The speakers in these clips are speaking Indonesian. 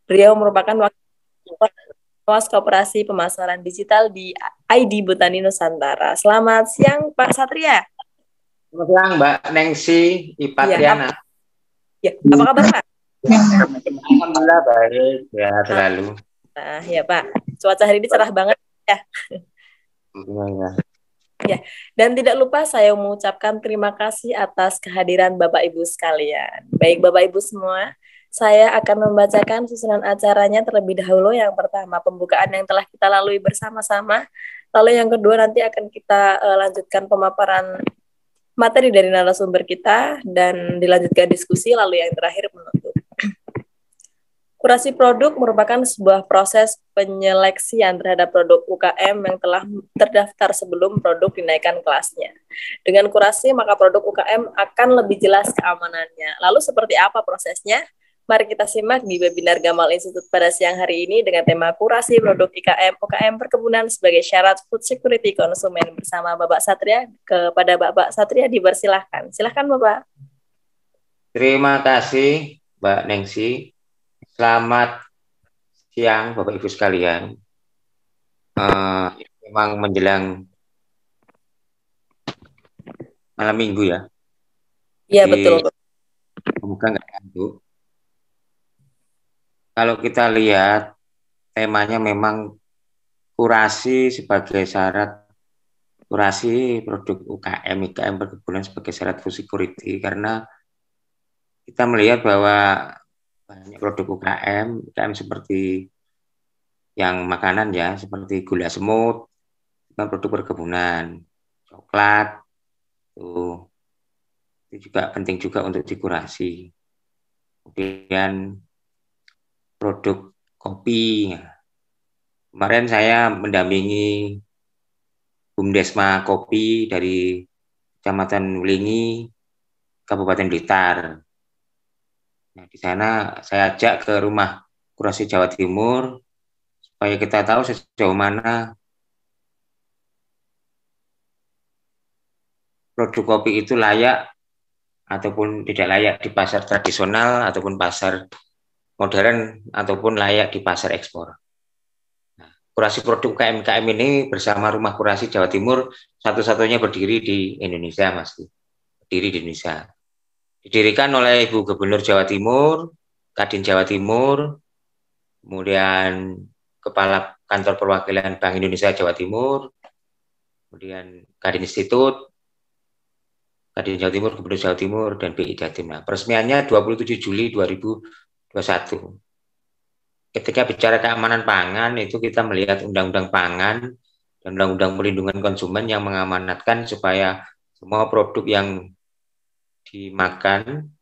Beliau merupakan wakil Pengawas Koperasi Pemasaran Digital di ID Botani Nusantara. Selamat siang, Pak Satria. Selamat siang, Mbak Nengsi Iya, Ipatriana. apa kabar, Pak? Alhamdulillah baik, ya selalu. Nah, ya Pak, cuaca hari ini cerah banget ya. Ya. Ya, dan tidak lupa saya mengucapkan terima kasih atas kehadiran Bapak Ibu sekalian. Baik Bapak Ibu semua, saya akan membacakan susunan acaranya terlebih dahulu. Yang pertama, pembukaan yang telah kita lalui bersama-sama. Lalu yang kedua nanti akan kita lanjutkan pemaparan materi dari narasumber kita dan dilanjutkan diskusi, lalu yang terakhir menutup. Kurasi produk merupakan sebuah proses penyeleksian terhadap produk UKM yang telah terdaftar sebelum produk dinaikkan kelasnya. Dengan kurasi, maka produk UKM akan lebih jelas keamanannya. Lalu seperti apa prosesnya? Mari kita simak di webinar Gamal Institute pada siang hari ini dengan tema kurasi produk UKM perkebunan sebagai syarat food security konsumen bersama Bapak Satria. Kepada Bapak Satria dipersilahkan. Silahkan Bapak. Terima kasih, Mbak Nengsi. Selamat siang, Bapak Ibu sekalian. Memang menjelang malam minggu ya. Iya, betul. Semoga nggak ngantuk. Kalau kita lihat, temanya memang kurasi sebagai syarat, kurasi produk IKM perkebunan sebagai syarat food security, karena kita melihat bahwa banyak produk UKM seperti yang makanan ya, seperti gula semut, kan produk perkebunan, coklat, itu juga penting juga untuk dikurasi. Kemudian produk kopi. Kemarin saya mendampingi Bumdesma Kopi dari Kecamatan Wulingi, Kabupaten Blitar. Nah, di sana saya ajak ke rumah kurasi Jawa Timur supaya kita tahu sejauh mana produk kopi itu layak ataupun tidak layak di pasar tradisional ataupun pasar modern ataupun layak di pasar ekspor. Nah, kurasi produk UKM ini bersama Rumah Kurasi Jawa Timur satu-satunya berdiri di Indonesia, Mas. Berdiri di Indonesia. Didirikan oleh Ibu Gubernur Jawa Timur, Kadin Jawa Timur, kemudian Kepala Kantor Perwakilan Bank Indonesia Jawa Timur, kemudian Kadin Institut, Kadin Jawa Timur, Gubernur Jawa Timur, dan BI Jatim. Nah, peresmiannya 27 Juli 2021. Ketika bicara keamanan pangan, itu kita melihat Undang-Undang Pangan dan Undang-Undang Perlindungan Konsumen yang mengamanatkan supaya semua produk yang dimakan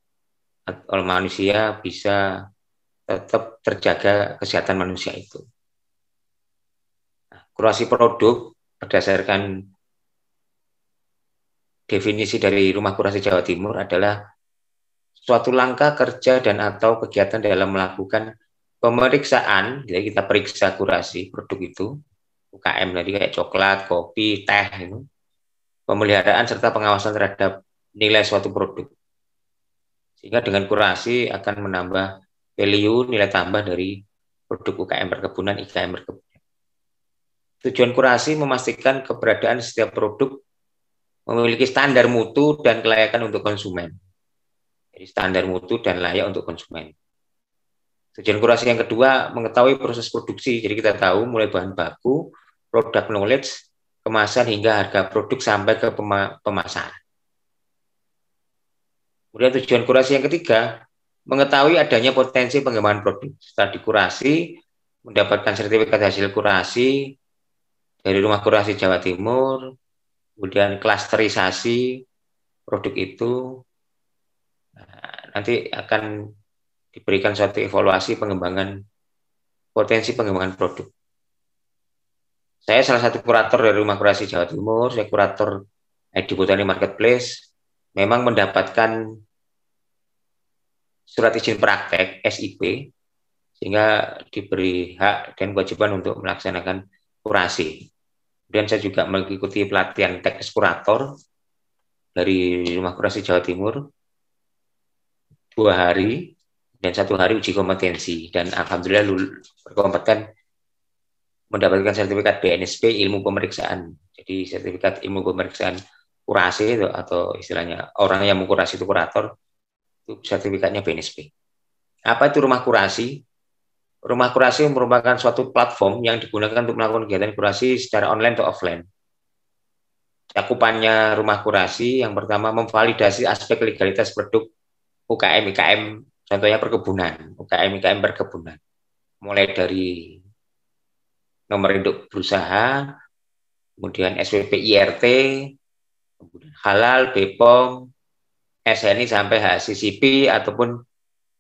oleh manusia bisa tetap terjaga kesehatan manusia itu. Nah, kurasi produk berdasarkan definisi dari Rumah Kurasi Jawa Timur adalah suatu langkah kerja dan atau kegiatan dalam melakukan pemeriksaan, jadi kita periksa kurasi produk itu, UKM tadi kayak coklat, kopi, teh, itu, pemeliharaan serta pengawasan terhadap nilai suatu produk. Sehingga dengan kurasi akan menambah value, nilai tambah dari produk UKM perkebunan, IKM perkebunan. Tujuan kurasi memastikan keberadaan setiap produk memiliki standar mutu dan kelayakan untuk konsumen. Jadi standar mutu dan layak untuk konsumen. Tujuan kurasi yang kedua, mengetahui proses produksi. Jadi kita tahu mulai bahan baku, product knowledge, kemasan hingga harga produk sampai ke pemasaran. Kemudian tujuan kurasi yang ketiga, mengetahui adanya potensi pengembangan produk. Setelah dikurasi, mendapatkan sertifikat hasil kurasi dari Rumah Kurasi Jawa Timur, kemudian klasterisasi produk itu, nanti akan diberikan suatu evaluasi pengembangan potensi pengembangan produk. Saya salah satu kurator dari Rumah Kurasi Jawa Timur, saya kurator ID Botani Marketplace, memang mendapatkan surat izin praktek SIP, sehingga diberi hak dan kewajiban untuk melaksanakan kurasi. Kemudian saya juga mengikuti pelatihan teknis kurator dari Rumah Kurasi Jawa Timur 2 hari, dan 1 hari uji kompetensi, dan alhamdulillah berkompeten mendapatkan sertifikat BNSP ilmu pemeriksaan. Jadi sertifikat ilmu pemeriksaan kurasi itu, atau istilahnya orang yang mengkurasi itu kurator, itu sertifikatnya BNSP. Apa itu rumah kurasi? Rumah kurasi merupakan suatu platform yang digunakan untuk melakukan kegiatan kurasi secara online atau offline. Cakupannya rumah kurasi yang pertama memvalidasi aspek legalitas produk UKM IKM, contohnya perkebunan, UKM IKM perkebunan. Mulai dari nomor induk berusaha, kemudian SPP IRT, kemudian halal, BPOM, SNI sampai HACCP ataupun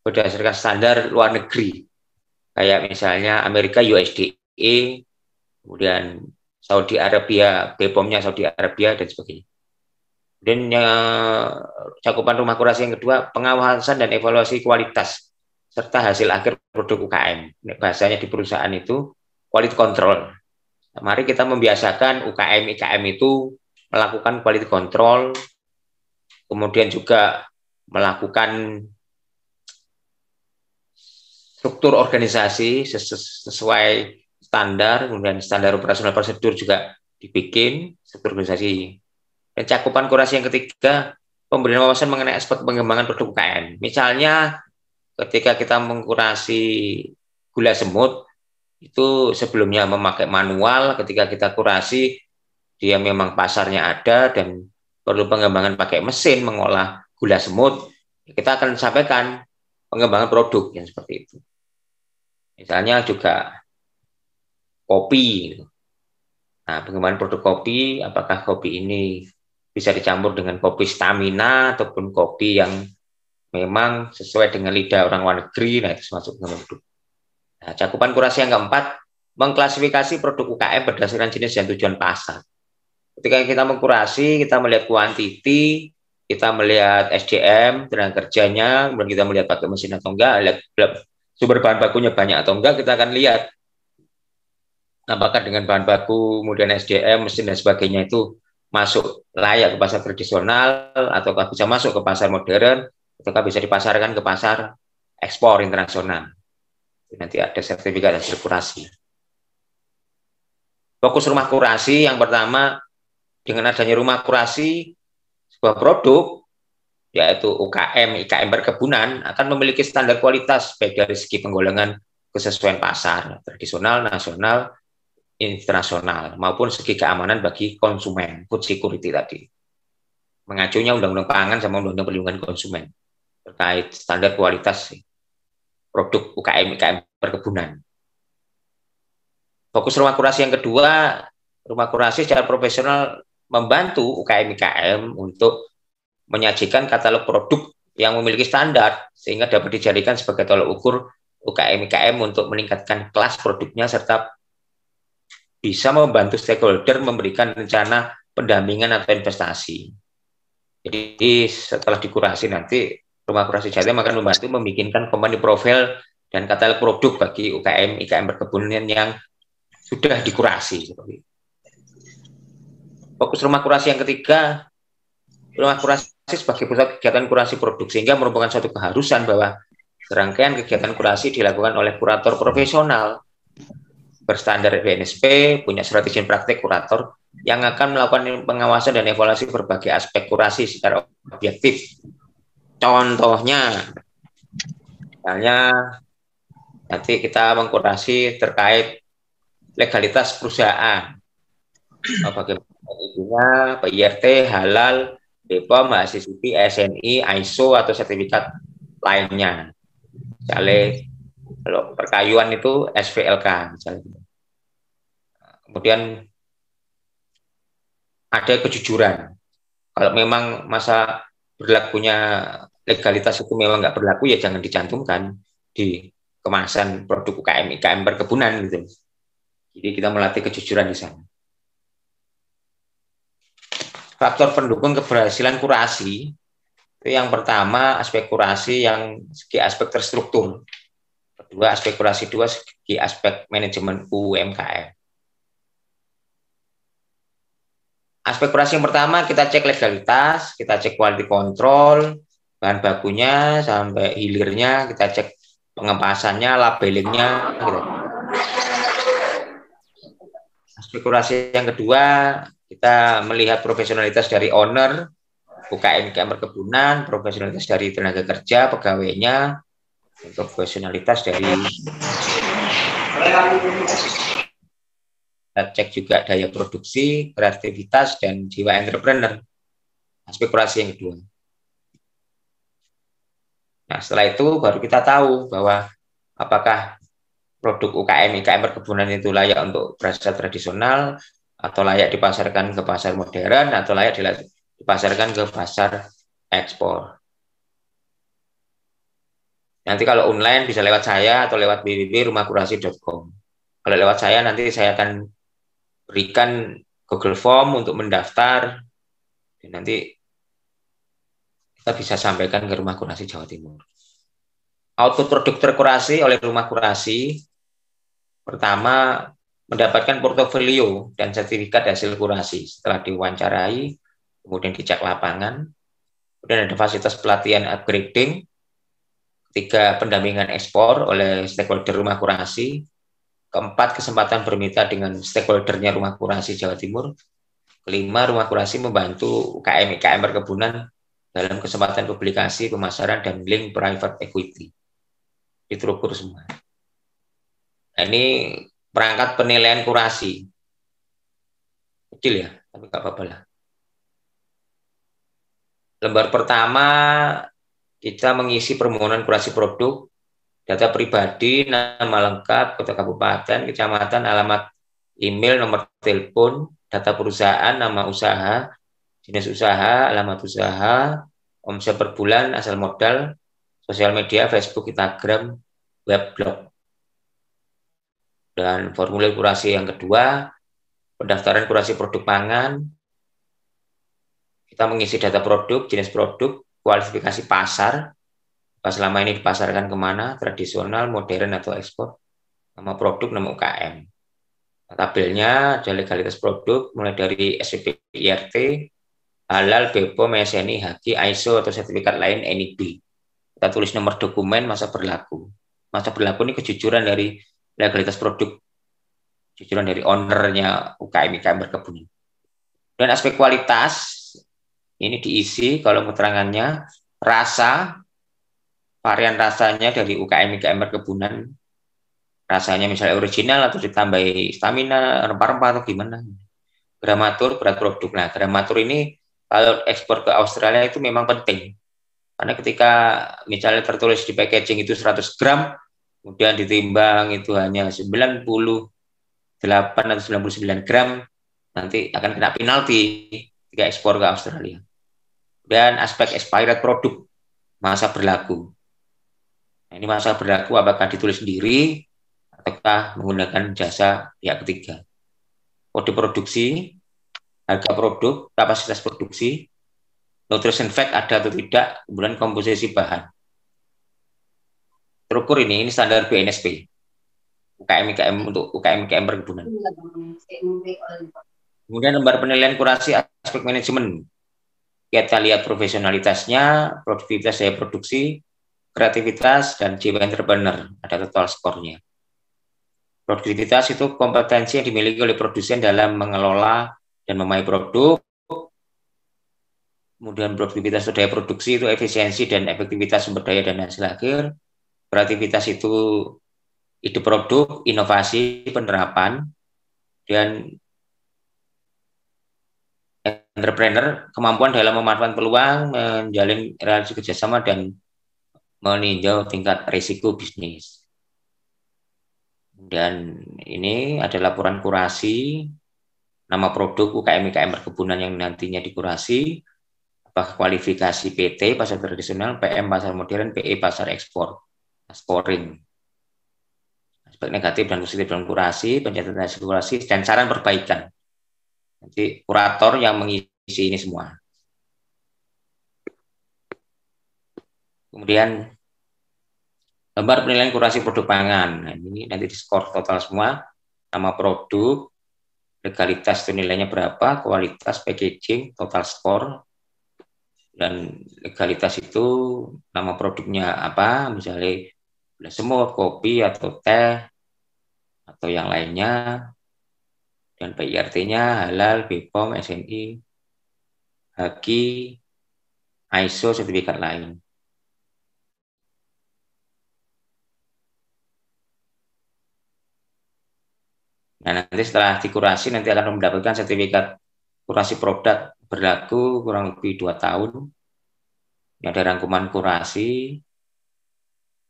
berdasarkan standar luar negeri. Kayak misalnya Amerika USDA, kemudian Saudi Arabia, BPOM-nya Saudi Arabia, dan sebagainya. Dan cakupan rumah kurasi yang kedua, pengawasan dan evaluasi kualitas, serta hasil akhir produk UKM. Bahasanya di perusahaan itu, quality control. Nah, mari kita membiasakan UKM IKM itu melakukan quality control, kemudian juga melakukan struktur organisasi sesuai standar, kemudian standar operasional prosedur juga dibikin, struktur organisasi. Dan cakupan kurasi yang ketiga, pemberian wawasan mengenai aspek pengembangan produk UKM. Misalnya ketika kita mengkurasi gula semut, itu sebelumnya memakai manual, ketika kita kurasi, dia memang pasarnya ada dan perlu pengembangan pakai mesin mengolah gula semut, kita akan sampaikan pengembangan produk yang seperti itu. Misalnya juga kopi. Nah, pengembangan produk kopi, apakah kopi ini bisa dicampur dengan kopi stamina ataupun kopi yang memang sesuai dengan lidah orang luar negeri, nah itu masuk ke produk. Nah, cakupan kurasi yang keempat, mengklasifikasi produk UKM berdasarkan jenis dan tujuan pasar. Ketika kita mengkurasi, kita melihat kuantiti, kita melihat SDM, tenaga kerjanya, kemudian kita melihat pakai mesin atau enggak, lihat sumber bahan bakunya banyak atau enggak, kita akan lihat apakah dengan bahan baku, kemudian SDM, mesin, dan sebagainya itu masuk layak ke pasar tradisional, ataukah bisa masuk ke pasar modern, ataukah bisa dipasarkan ke pasar ekspor internasional. Nanti ada sertifikat hasil kurasi. Fokus rumah kurasi yang pertama, dengan adanya rumah kurasi, sebuah produk, yaitu UKM, IKM perkebunan, akan memiliki standar kualitas baik dari segi penggolongan kesesuaian pasar, tradisional, nasional, internasional, maupun segi keamanan bagi konsumen, food security tadi. Mengacunya Undang-Undang Pangan sama Undang-Undang Perlindungan Konsumen terkait standar kualitas produk UKM, IKM perkebunan. Fokus rumah kurasi yang kedua, rumah kurasi secara profesional membantu UKM, IKM untuk menyajikan katalog produk yang memiliki standar sehingga dapat dijadikan sebagai tolak ukur UKM IKM untuk meningkatkan kelas produknya serta bisa membantu stakeholder memberikan rencana pendampingan atau investasi. Jadi setelah dikurasi nanti rumah kurasi Jatim akan membantu membikinkan company profile dan katalog produk bagi UKM IKM perkebunan yang sudah dikurasi. Fokus rumah kurasi yang ketiga, rumah kurasi sebagai pusat kegiatan kurasi produk, sehingga merupakan suatu keharusan bahwa serangkaian kegiatan kurasi dilakukan oleh kurator profesional berstandar BNSP, punya surat izin praktek kurator yang akan melakukan pengawasan dan evaluasi berbagai aspek kurasi secara objektif. Contohnya, misalnya nanti kita mengkurasi terkait legalitas perusahaan, bagaimana PIRT, halal, BPOM, HACCP, SNI, ISO, atau sertifikat lainnya. Misalnya, kalau perkayuan itu SVLK. Misalnya. Kemudian ada kejujuran. Kalau memang masa berlakunya legalitas itu memang nggak berlaku, ya jangan dicantumkan di kemasan produk UKM, IKM perkebunan. Gitu. Jadi kita melatih kejujuran di sana. Faktor pendukung keberhasilan kurasi itu yang pertama aspek kurasi yang segi aspek terstruktur, kedua aspek kurasi dua segi aspek manajemen UMKM. Aspek kurasi yang pertama kita cek legalitas, kita cek quality control, bahan bakunya sampai hilirnya, kita cek pengemasannya, labelingnya, gitu. Aspek kurasi yang kedua, kita melihat profesionalitas dari owner, UKM perkebunan, profesionalitas dari tenaga kerja, pegawainya, profesionalitas dari cek juga daya produksi, kreativitas, dan jiwa entrepreneur. Aspek kurasi yang kedua. Nah, setelah itu baru kita tahu bahwa apakah produk UKM IKM perkebunan itu layak untuk pasar tradisional, atau layak dipasarkan ke pasar modern, atau layak dipasarkan ke pasar ekspor. Nanti kalau online bisa lewat saya atau lewat www.rumahkurasi.com. Kalau lewat saya nanti saya akan berikan Google Form untuk mendaftar, dan nanti kita bisa sampaikan ke Rumah Kurasi Jawa Timur. Output produk terkurasi oleh Rumah Kurasi, pertama, mendapatkan portofolio dan sertifikat hasil kurasi setelah diwawancarai, kemudian dicek lapangan, kemudian ada fasilitas pelatihan upgrading, ketiga, pendampingan ekspor oleh stakeholder Rumah Kurasi, keempat, kesempatan bermitra dengan stakeholdernya Rumah Kurasi Jawa Timur, kelima, Rumah Kurasi membantu UKM-IKM perkebunan dalam kesempatan publikasi, pemasaran, dan link private equity. Diterukur semua. Nah, ini perangkat penilaian kurasi. Kecil ya, tapi nggak apa-apa lah. Lembar pertama, kita mengisi permohonan kurasi produk, data pribadi, nama lengkap, kota kabupaten, kecamatan, alamat email, nomor telepon, data perusahaan, nama usaha, jenis usaha, alamat usaha, omset per bulan, asal modal, sosial media, Facebook, Instagram, web, blog. Dan formulir kurasi yang kedua, pendaftaran kurasi produk pangan, kita mengisi data produk, jenis produk, kualifikasi pasar, selama ini dipasarkan kemana, tradisional, modern, atau ekspor, nama produk, nama UKM. Tabelnya ada legalitas produk, mulai dari SPP IRT, halal, BPOM, MSNI, HAKI, ISO, atau sertifikat lain NIB. Kita tulis nomor dokumen, masa berlaku. Masa berlaku ini kejujuran dari legalitas produk, kejujuran dari ownernya UKM-IKM perkebunan. Dan aspek kualitas, ini diisi kalau keterangannya, rasa, varian rasanya dari UKM-IKM perkebunan, rasanya misalnya original atau ditambahi stamina, rempah-rempah atau gimana. Gramatur, berat produk. Nah, gramatur ini kalau ekspor ke Australia itu memang penting. Karena ketika misalnya tertulis di packaging itu 100 gram, kemudian ditimbang itu hanya 98 atau 99 gram, nanti akan kena penalti ketika ekspor ke Australia. Dan aspek expired produk, masa berlaku. Nah, ini masa berlaku apakah ditulis sendiri, ataukah menggunakan jasa pihak ketiga. Kode produksi, harga produk, kapasitas produksi, nutrition fact ada atau tidak, kemudian komposisi bahan. Terukur ini standar BNSP, UKM-IKM untuk UKM-IKM perkebunan. Kemudian lembar penilaian kurasi aspek manajemen. Kita lihat profesionalitasnya, produktivitas daya produksi, kreativitas, dan jiwa entrepreneur. Ada total skornya. Produktivitas itu kompetensi yang dimiliki oleh produsen dalam mengelola dan memakai produk. Kemudian produktivitas daya produksi itu efisiensi dan efektivitas sumber daya dan hasil akhir. Kreativitas itu ide produk, inovasi, penerapan, dan entrepreneur, kemampuan dalam memanfaatkan peluang, menjalin relasi kerjasama, dan meninjau tingkat risiko bisnis. Dan ini ada laporan kurasi, nama produk UKM-IKM perkebunan yang nantinya dikurasi, apakah kualifikasi PT, pasar tradisional, PM, pasar modern, PE, pasar ekspor, scoring. Aspek negatif dan positif dalam kurasi, pencatatan hasil kurasi, dan saran perbaikan. Nanti kurator yang mengisi ini semua. Kemudian lembar penilaian kurasi produk pangan. Nah, ini nanti di skor total semua, nama produk, legalitas itu nilainya berapa, kualitas, packaging, total skor, dan legalitas itu nama produknya apa, misalnya gula semut, kopi atau teh atau yang lainnya, dan PIRT-nya halal, BPOM, SNI, HAKI, ISO, sertifikat lain. Nah, nanti setelah dikurasi nanti akan mendapatkan sertifikat kurasi produk berlaku kurang lebih 2 tahun. Ini ada rangkuman kurasi,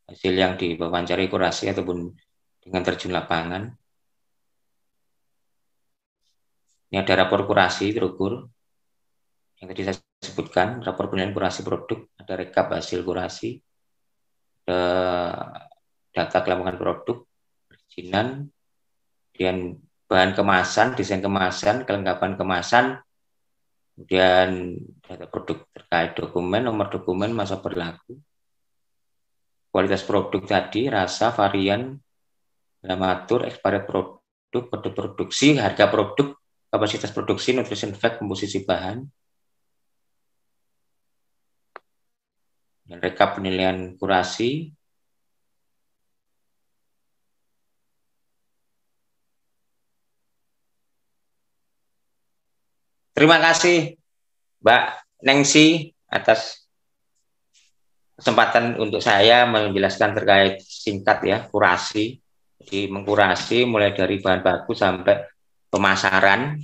hasil yang diwawancari kurasi ataupun dengan terjun lapangan. Ini ada rapor kurasi terukur yang tadi saya sebutkan, rapor penilaian kurasi produk, ada rekap hasil kurasi, ada data kelambungan produk, perizinan, kemudian bahan kemasan, desain kemasan, kelengkapan kemasan, kemudian data produk terkait dokumen, nomor dokumen, masa berlaku, kualitas produk tadi, rasa, varian, gramatur, expired produk, kode produksi, harga produk, kapasitas produksi, nutrition fact, komposisi bahan, dan rekap penilaian kurasi. Terima kasih Mbak Nengsi atas kesempatan untuk saya menjelaskan terkait singkat ya kurasi. Jadi mengkurasi mulai dari bahan baku sampai pemasaran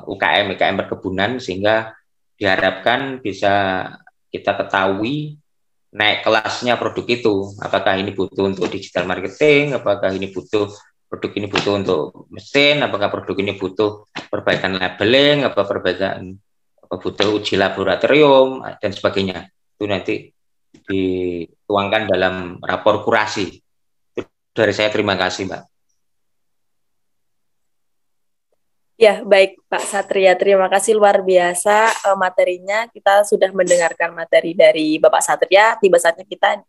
UKM perkebunan, sehingga diharapkan bisa kita ketahui naik kelasnya produk itu. Apakah ini butuh untuk digital marketing, apakah ini butuh produk ini butuh untuk mesin, apakah produk ini butuh perbaikan labeling, apa perbaikan apa butuh uji laboratorium dan sebagainya. Itu nanti dituangkan dalam rapor kurasi. Itu dari saya, terima kasih, Mbak. Ya, baik Pak Satria. Terima kasih luar biasa materinya. Kita sudah mendengarkan materi dari Bapak Satria. Tiba saatnya kita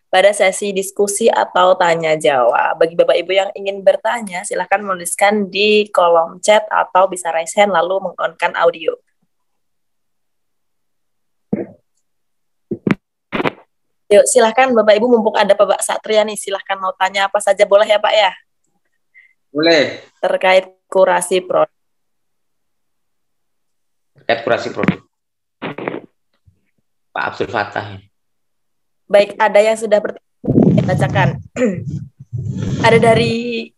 pada sesi diskusi atau tanya jawab. Bagi Bapak Ibu yang ingin bertanya, silahkan menuliskan di kolom chat atau bisa raise hand lalu meng-on-kan audio. Yuk, silahkan Bapak Ibu, mumpung ada Bapak Satria nih, silahkan mau tanya apa saja boleh ya Pak ya? Boleh. Terkait kurasi produk. Terkait kurasi produk. Pak Abdul Fattah. Baik, ada yang sudah bacakan. Ada dari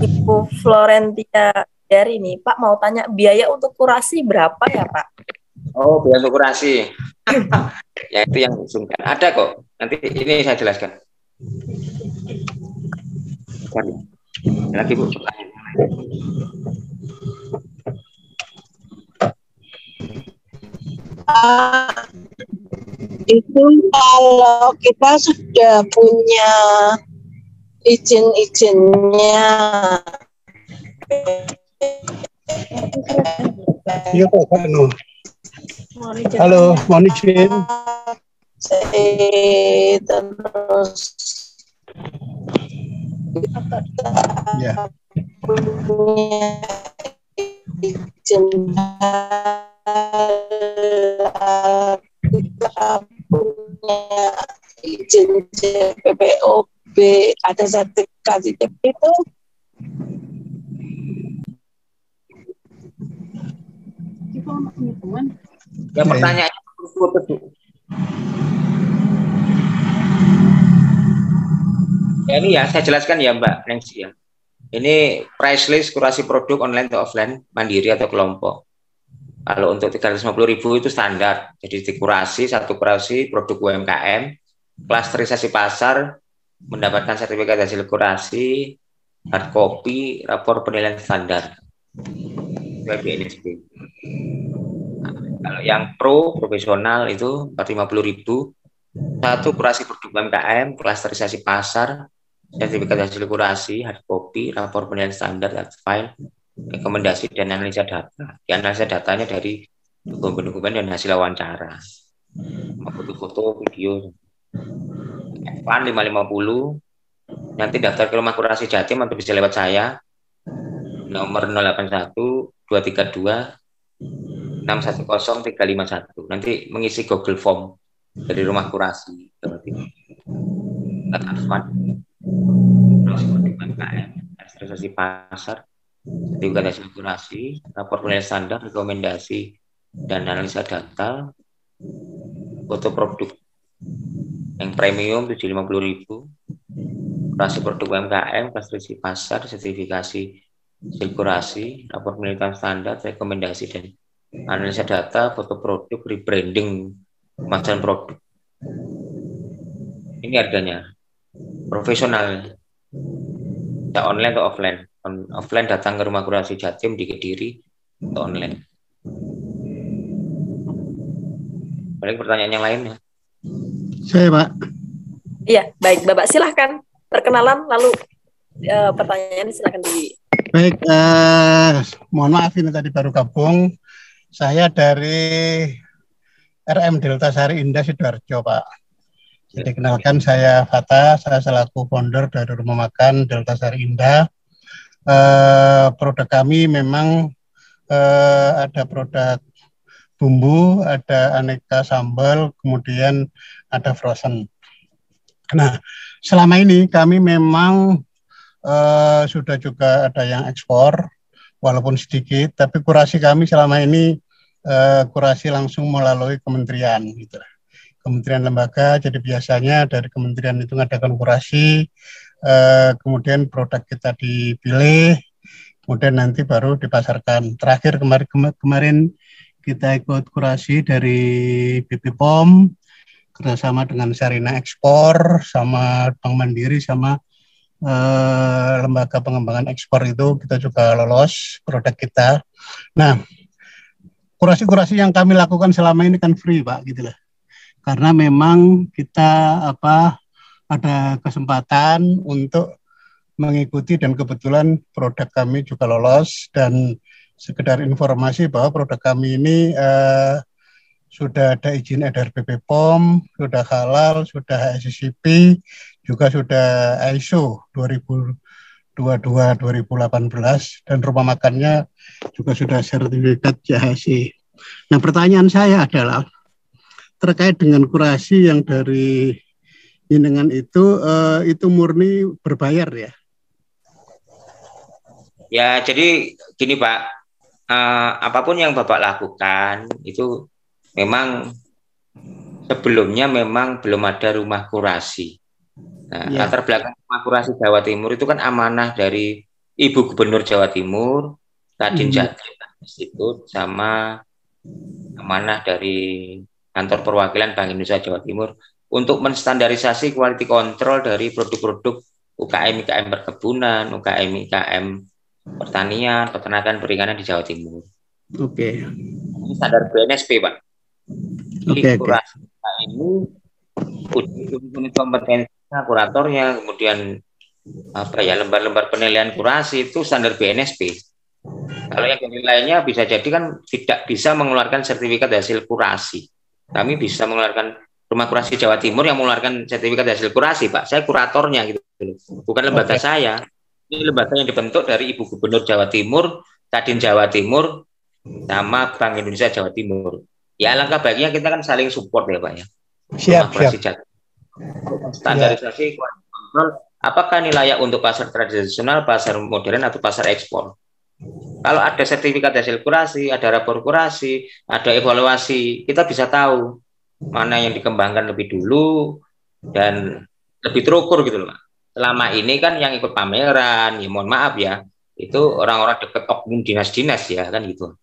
Ibu Florentia dari ini, Pak mau tanya biaya untuk kurasi berapa ya Pak? Oh, biaya untuk kurasi. Ya itu yang sungkan. Ada kok. Nanti ini saya jelaskan. Lagi Bu. Itu kalau kita sudah punya izin-izinnya. Iya Pak, halo, mohon izin. Terus Ya. punya izin kita punya izin PPOB, ada sertifikat itu. Ya, pertanyaannya ya ini ya saya jelaskan ya Mbak Nengsi ya. Ini price list kurasi produk online atau offline, mandiri atau kelompok. Kalau untuk 350.000 itu standar. Jadi dikurasi, satu kurasi produk UMKM, klasterisasi pasar, mendapatkan sertifikat hasil kurasi, hard copy, rapor penilaian standar. WBNSB. Nah, kalau yang profesional itu 450.000, satu kurasi produk UMKM, klasterisasi pasar, sertifikat hasil kurasi, hard copy, rapor penilaian standar, file, rekomendasi dan analisa data. Di analisa datanya dari dokumen-dokumen dan hasil wawancara, foto-foto, video. Plan 550. Nanti daftar ke rumah kurasi Jatim atau bisa lewat saya. Nomor 081 232 610 351. Nanti mengisi Google Form. dari Rumah Kurasi Jawa Timur. Advan, kurasi produk UMKM, registrasi pasar, sertifikat hasil kurasi, rapor penilaian standar, rekomendasi dan analisa data, foto produk yang premium 750.000, kurasi produk UMKM, registrasi pasar, sertifikasi hasil kurasi, rapor penelitian standar, rekomendasi dan analisa data, foto produk, rebranding kemasan produk. Ini harganya profesional, bisa online atau offline. Offline datang ke Rumah Kurasi Jatim di Kediri atau online. Balik pertanyaan yang lainnya. Saya, Pak. Iya, baik Bapak, silahkan perkenalan lalu pertanyaan silahkan di. Baik, mohon maaf ini tadi baru gabung. Saya dari RM Delta Sari Indah Sidoarjo, Pak. Jadi kenalkan, saya Fata, saya selaku founder dari Rumah Makan Delta Sari Indah. Produk kami memang ada produk bumbu, ada aneka sambal, kemudian ada frozen. Nah, selama ini kami memang sudah juga ada yang ekspor, walaupun sedikit, tapi kurasi kami selama ini kurasi langsung melalui kementerian, gitu. Kementerian lembaga, jadi biasanya dari kementerian itu mengadakan kurasi, kemudian produk kita dipilih, kemudian nanti baru dipasarkan. Terakhir kemarin kita ikut kurasi dari BP POM, kerjasama dengan Sarina Ekspor, sama Bank Mandiri, sama lembaga pengembangan ekspor itu kita juga lolos produk kita. Nah, kurasi-kurasi yang kami lakukan selama ini kan free, Pak, gitu lah. Karena memang kita ada kesempatan untuk mengikuti dan kebetulan produk kami juga lolos, dan sekedar informasi bahwa produk kami ini sudah ada izin edar BP POM, sudah halal, sudah HACCP, juga sudah ISO 2022-2018, dan rumah makannya juga sudah sertifikat JHC. Nah, pertanyaan saya adalah terkait dengan kurasi yang dari jenengan itu murni berbayar ya? Ya, jadi gini Pak, apapun yang Bapak lakukan itu memang sebelumnya memang belum ada rumah kurasi. Nah, latar belakang Rumah Kurasi Jawa Timur itu kan amanah dari Ibu Gubernur Jawa Timur, Kadin Jatim Institut, sama amanah dari Kantor Perwakilan Bank Indonesia Jawa Timur untuk menstandarisasi quality control dari produk-produk UKM-UKM perkebunan, UKM-UKM pertanian, peternakan, perikanan di Jawa Timur. Oke. Ini standar BNSP, Pak. Jadi kurasi ini uji kompetensinya, kuratornya, kemudian lembar-lembar penilaian kurasi itu standar BNSP. Kalau yang lainnya bisa jadi kan tidak bisa mengeluarkan sertifikat hasil kurasi. Kami bisa mengeluarkan Rumah Kurasi Jawa Timur yang mengeluarkan sertifikat hasil kurasi, Pak. Saya kuratornya gitu, bukan lembaga saya. Ini lembaga yang dibentuk dari Ibu Gubernur Jawa Timur, Kadin Jawa Timur, sama Bank Indonesia Jawa Timur. Ya, alangkah baiknya kita kan saling support ya, Pak ya. Siap. Standarisasi kontrol, apakah ini layak untuk pasar tradisional, pasar modern, atau pasar ekspor. Kalau ada sertifikat hasil kurasi, ada rapor kurasi, ada evaluasi, kita bisa tahu mana yang dikembangkan lebih dulu dan lebih terukur gitu loh, Pak. Selama ini kan yang ikut pameran, ya mohon maaf ya, itu orang-orang dekat oknum dinas-dinas ya kan gitu.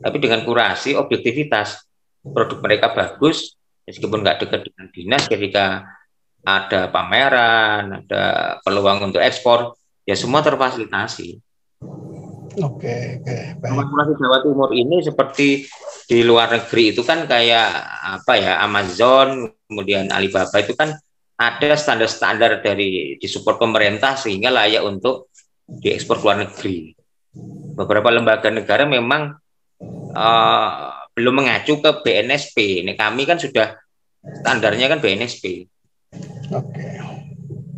Tapi dengan kurasi, objektivitas, produk mereka bagus, meskipun nggak dekat dengan dinas, ketika ada pameran, ada peluang untuk ekspor, ya semua terfasilitasi. Oke, Rumah Kurasi Jawa Timur ini seperti di luar negeri itu kan kayak Amazon, kemudian Alibaba itu kan ada standar-standar dari disupport pemerintah sehingga layak untuk diekspor ke luar negeri. Beberapa lembaga negara memang belum mengacu ke BNSP. Ini kami kan sudah standarnya kan BNSP. Oke.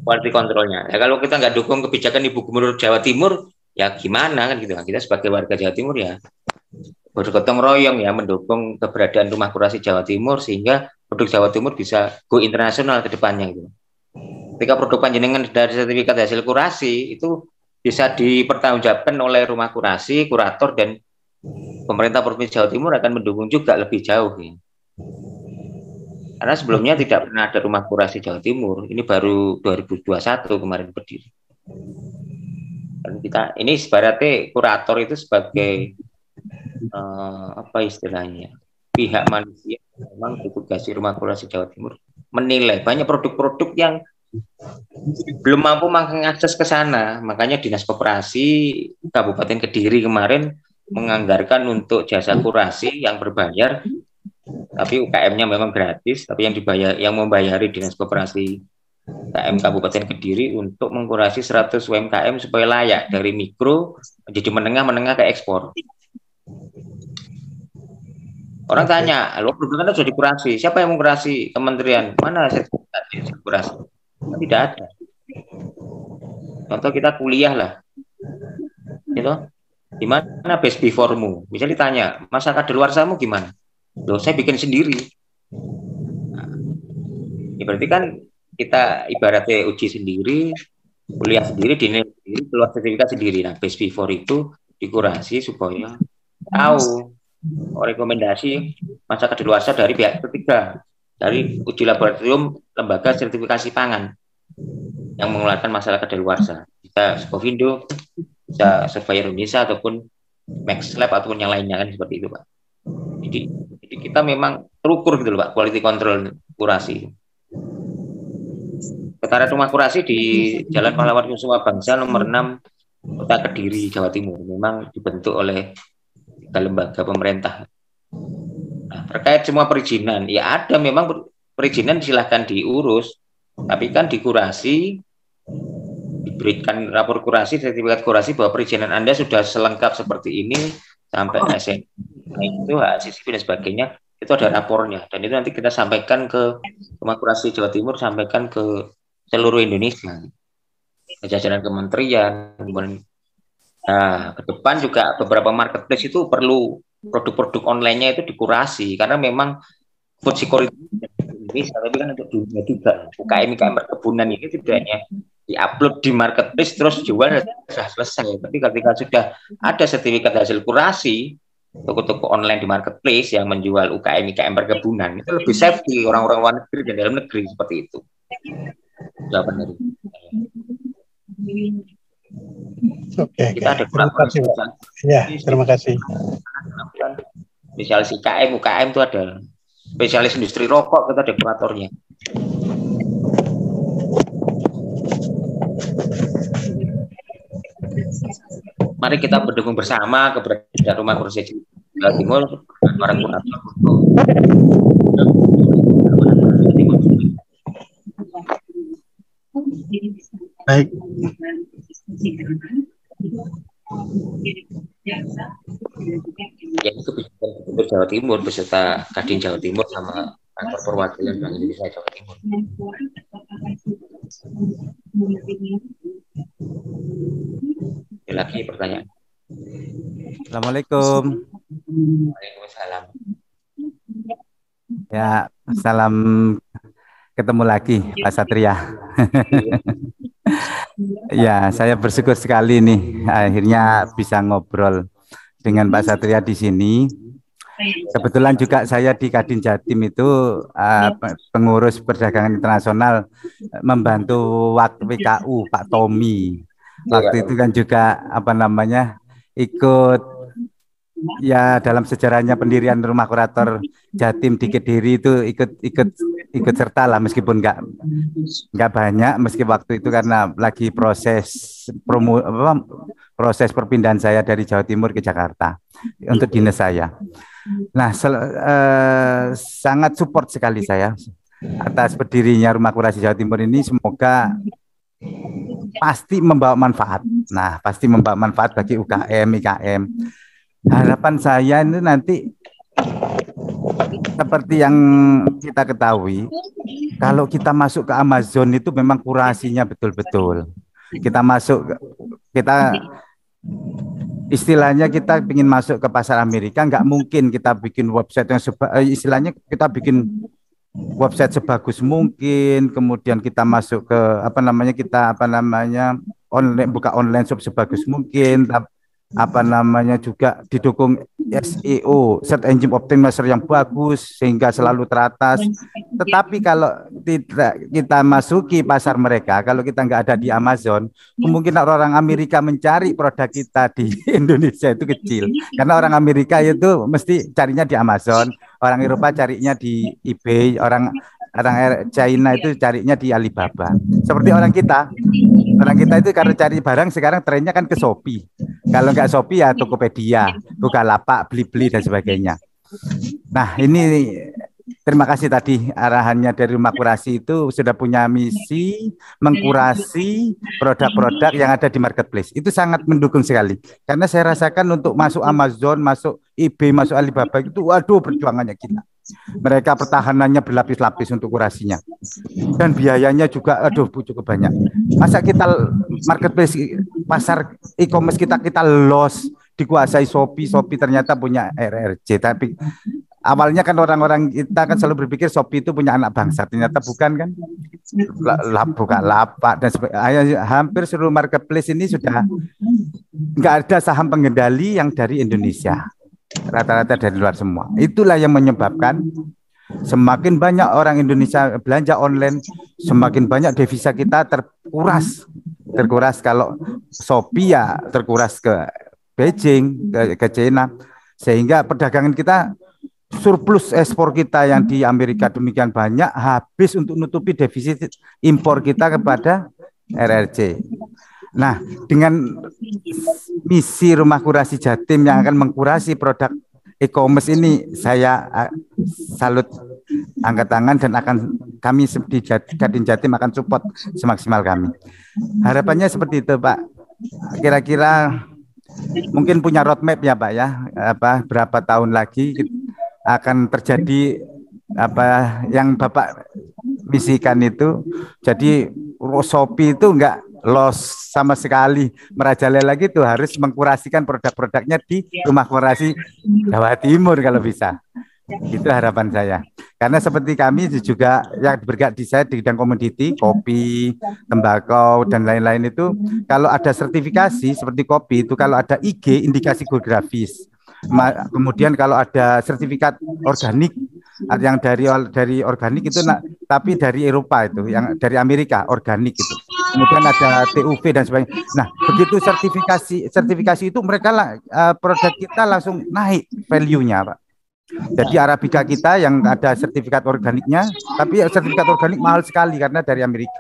Quality controlnya. Ya kalau kita nggak dukung kebijakan Ibu Gubernur Jawa Timur, ya gimana kan gitu. Kita sebagai warga Jawa Timur ya bergotong royong ya mendukung keberadaan Rumah Kurasi Jawa Timur sehingga produk Jawa Timur bisa go internasional ke depannya gitu. Ketika produk panjenengan dari sertifikat hasil kurasi itu bisa dipertanggungjawabkan oleh Rumah Kurasi, kurator dan pemerintah Provinsi Jawa Timur akan mendukung juga lebih jauh ya. Karena sebelumnya tidak pernah ada Rumah Kurasi Jawa Timur, ini baru 2021 kemarin berdiri. Dan kita ini sebaratnya kurator itu sebagai apa istilahnya, pihak manusia memang ditugasi Rumah Kurasi Jawa Timur menilai banyak produk-produk yang belum mampu mengakses ke sana. Makanya Dinas Koperasi Kabupaten Kediri kemarin menganggarkan untuk jasa kurasi yang berbayar, tapi UKM-nya memang gratis, tapi yang membayari Dinas Koperasi UKM Kabupaten Kediri untuk mengkurasi 100 UMKM supaya layak dari mikro menjadi menengah ke ekspor. Orang tanya, lo produk kan sudah dikurasi, siapa yang mengkurasi? Kementerian, mana sertifikat kurasi? Kan tidak ada. Contoh kita kuliah lah, gitu. Di mana best before-mu? Bisa ditanya, masa kadaluarsamu gimana? Loh, saya bikin sendiri. Nah, ya berarti kan kita ibaratnya uji sendiri, kuliah sendiri, dinilai sendiri, keluar sertifikat sendiri. Nah, best before itu dikurasi supaya tahu rekomendasi masa kadaluarsa dari pihak ketiga, dari uji laboratorium lembaga sertifikasi pangan yang mengeluarkan masalah kadaluarsa, bisa Skovindo, bisa Surveyor Indonesia ataupun MaxLab ataupun yang lainnya kan seperti itu Pak. Jadi kita memang terukur gitu loh Pak, quality control kurasi. Sekretariat Rumah Kurasi di Jalan Pahlawan Kusuma Bangsa nomor 6 Kota Kediri, Jawa Timur, memang dibentuk oleh lembaga pemerintah. Nah, terkait semua perizinan, ya ada memang perizinan silahkan diurus, tapi kan dikurasi, diberikan rapor kurasi, sertifikat kurasi bahwa perizinan Anda sudah selengkap seperti ini sampai SN, itu CCP dan sebagainya, itu ada rapornya, dan itu nanti kita sampaikan ke Rumah Kurasi Jawa Timur, sampaikan ke seluruh Indonesia, ke jajaran kementerian, kemudian. Nah, ke depan juga beberapa marketplace itu perlu produk-produk online-nya itu dikurasi karena memang food security ini tapi kan untuk dunia juga. UKM perkebunan ini tidak hanya diupload di marketplace terus jual sudah selesai. Tapi ketika sudah ada sertifikat hasil kurasi, toko-toko online di marketplace yang menjual UKM perkebunan itu lebih safety orang-orang luar negeri dan dalam negeri seperti itu. Jawaban dari Oke, kita ada terima kasih Pak. Ya, terima kasih. Spesialis UKM itu ada. Spesialis industri rokok kita ada kuratornya. Mari kita berdukung bersama keberadaan Rumah Kurasi Jawa Timur para kurator untuk baik. Ya itu Gubernur Jawa Timur beserta Kadin Jawa Timur sama kantor perwakilan Bank Indonesia Jawa Timur. Lagi pertanyaan. Assalamualaikum. Waalaikumsalam. Ya, salam ketemu lagi Pak Satria. Ya, saya bersyukur sekali nih akhirnya bisa ngobrol dengan Pak Satria di sini. Kebetulan juga saya di Kadin Jatim itu pengurus perdagangan internasional membantu WKU Pak Tommy. Waktu itu kan juga ikut ya dalam sejarahnya pendirian Rumah Kurator Jatim di Kediri itu ikut serta lah meskipun nggak banyak meski waktu itu karena lagi proses perpindahan saya dari Jawa Timur ke Jakarta untuk dinas saya. Nah, sangat support sekali saya atas berdirinya Rumah Kurasi Jawa Timur ini, semoga pasti membawa manfaat. Nah, pasti membawa manfaat bagi UKM, IKM. Harapan saya ini nanti seperti yang kita ketahui, kalau kita masuk ke Amazon itu memang kurasinya betul-betul. Kita istilahnya kita ingin masuk ke pasar Amerika, nggak mungkin kita bikin website yang istilahnya kita bikin website sebagus mungkin, kemudian kita masuk ke online, buka online shop sebagus mungkin, juga didukung SEO, search engine optimizer yang bagus sehingga selalu teratas. Tetapi kalau tidak kita masuki pasar mereka, kalau kita nggak ada di Amazon, kemungkinan orang Amerika mencari produk kita di Indonesia itu kecil. Karena orang Amerika itu mesti carinya di Amazon, orang Eropa carinya di eBay, orang China itu carinya di Alibaba. Seperti orang kita itu karena cari barang sekarang trennya kan ke Shopee. Kalau nggak Shopee ya Tokopedia, Bukalapak, Blibli dan sebagainya. Nah, ini terima kasih tadi arahannya dari Rumah Kurasi itu sudah punya misi mengkurasi produk-produk yang ada di marketplace. Itu sangat mendukung sekali. Karena saya rasakan untuk masuk Amazon, masuk eBay, masuk Alibaba itu waduh perjuangannya kita. Mereka pertahanannya berlapis-lapis untuk kurasinya. Dan biayanya juga cukup banyak. Masa kita marketplace pasar e-commerce kita loss dikuasai Shopee ternyata punya RRC, tapi awalnya kan orang-orang kita kan selalu berpikir Shopee itu punya anak bangsa, ternyata bukan kan. Bukalapak dan sebagainya. Hampir seluruh marketplace ini sudah nggak ada saham pengendali yang dari Indonesia. Rata-rata dari luar semua. Itulah yang menyebabkan semakin banyak orang Indonesia belanja online, semakin banyak devisa kita terkuras. Kalau Shopee ya terkuras ke Beijing, ke China, sehingga perdagangan kita surplus ekspor kita yang di Amerika demikian banyak habis untuk nutupi defisit impor kita kepada RRC. Nah, dengan misi Rumah Kurasi Jatim yang akan mengkurasi produk e-commerce ini, saya salut, angkat tangan, dan kami di Kadin Jatim akan support semaksimal kami. Harapannya seperti itu, Pak. Kira-kira mungkin punya roadmap ya, Pak ya. Berapa tahun lagi akan terjadi yang Bapak misikan itu. Jadi Shopee itu enggak loss sama sekali, merajalela lagi tuh, harus mengkurasikan produk-produknya di Rumah Kurasi Jawa Timur kalau bisa. Itu harapan saya. Karena seperti kami juga yang bergerak di bidang komoditi, kopi, tembakau dan lain-lain itu, kalau ada sertifikasi seperti kopi itu, kalau ada IG indikasi geografis, kemudian kalau ada sertifikat organik yang dari organik itu, tapi dari Eropa itu, yang dari Amerika organik itu. Kemudian ada TUV dan sebagainya. Nah, begitu sertifikasi itu mereka produk kita langsung naik value-nya, Pak. Jadi Arabica kita yang ada sertifikat organiknya, tapi sertifikat organik mahal sekali karena dari Amerika.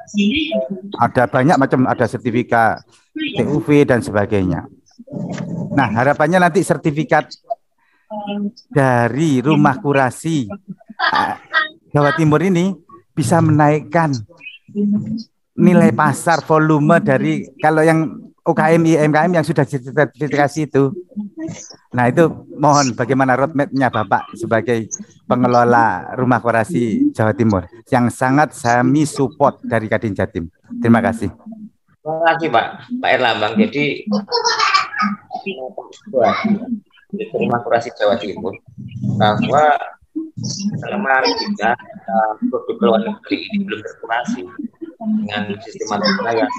Ada banyak macam, ada sertifikat TUV dan sebagainya. Nah, harapannya nanti sertifikat dari Rumah Kurasi Jawa Timur ini bisa menaikkan nilai pasar, volume dari kalau yang UMKM yang sudah sertifikasi itu. Nah, itu mohon bagaimana roadmap-nya Bapak sebagai pengelola Rumah Kurasi Jawa Timur yang sangat kami support dari Kadin Jatim. Terima kasih. Terima kasih Pak Erlambang. Jadi Rumah Kurasi Jawa Timur bahwa selama kita produk luar negeri ini belum terkurasi dengan sistematika yang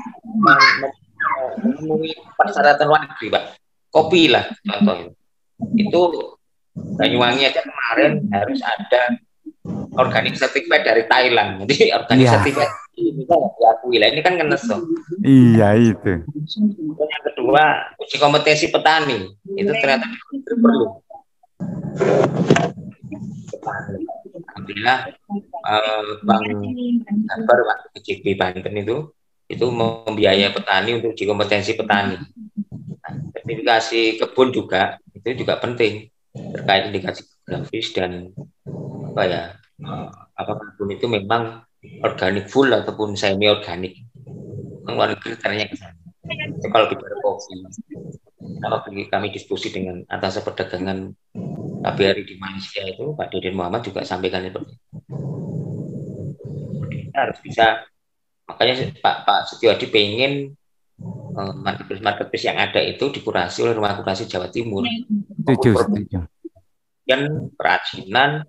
memenuhi persyaratan luar negeri, Pak. Kopi lah contohnya. Itu Banyuwangi aja kemarin harus ada organic certificate dari Thailand. Jadi organic certificate ini kan diakui lah. Ini kan ngenes dong. Iya itu. Yang kedua, uji kompetensi petani. Itu ternyata perlu. Alhamdulillah Bang Akbar waktu KJP Banten itu membiayai petani untuk uji kompetensi petani. Nah, sertifikasi kebun juga itu juga penting terkait indikasi geografis dan apakah kebun itu memang organik full ataupun semi organik. Luar negeri kriteria ke sana. Kalau bicara kopi, kalau kami diskusi dengan atas perdagangan KBRI di Malaysia itu, Pak Deden Muhammad juga sampaikan seperti itu. Kita harus bisa, makanya Pak Setiawadi pengen marketplace yang ada itu dikurasi oleh Rumah Kurasi Jawa Timur. Setuju. Dan perajinan,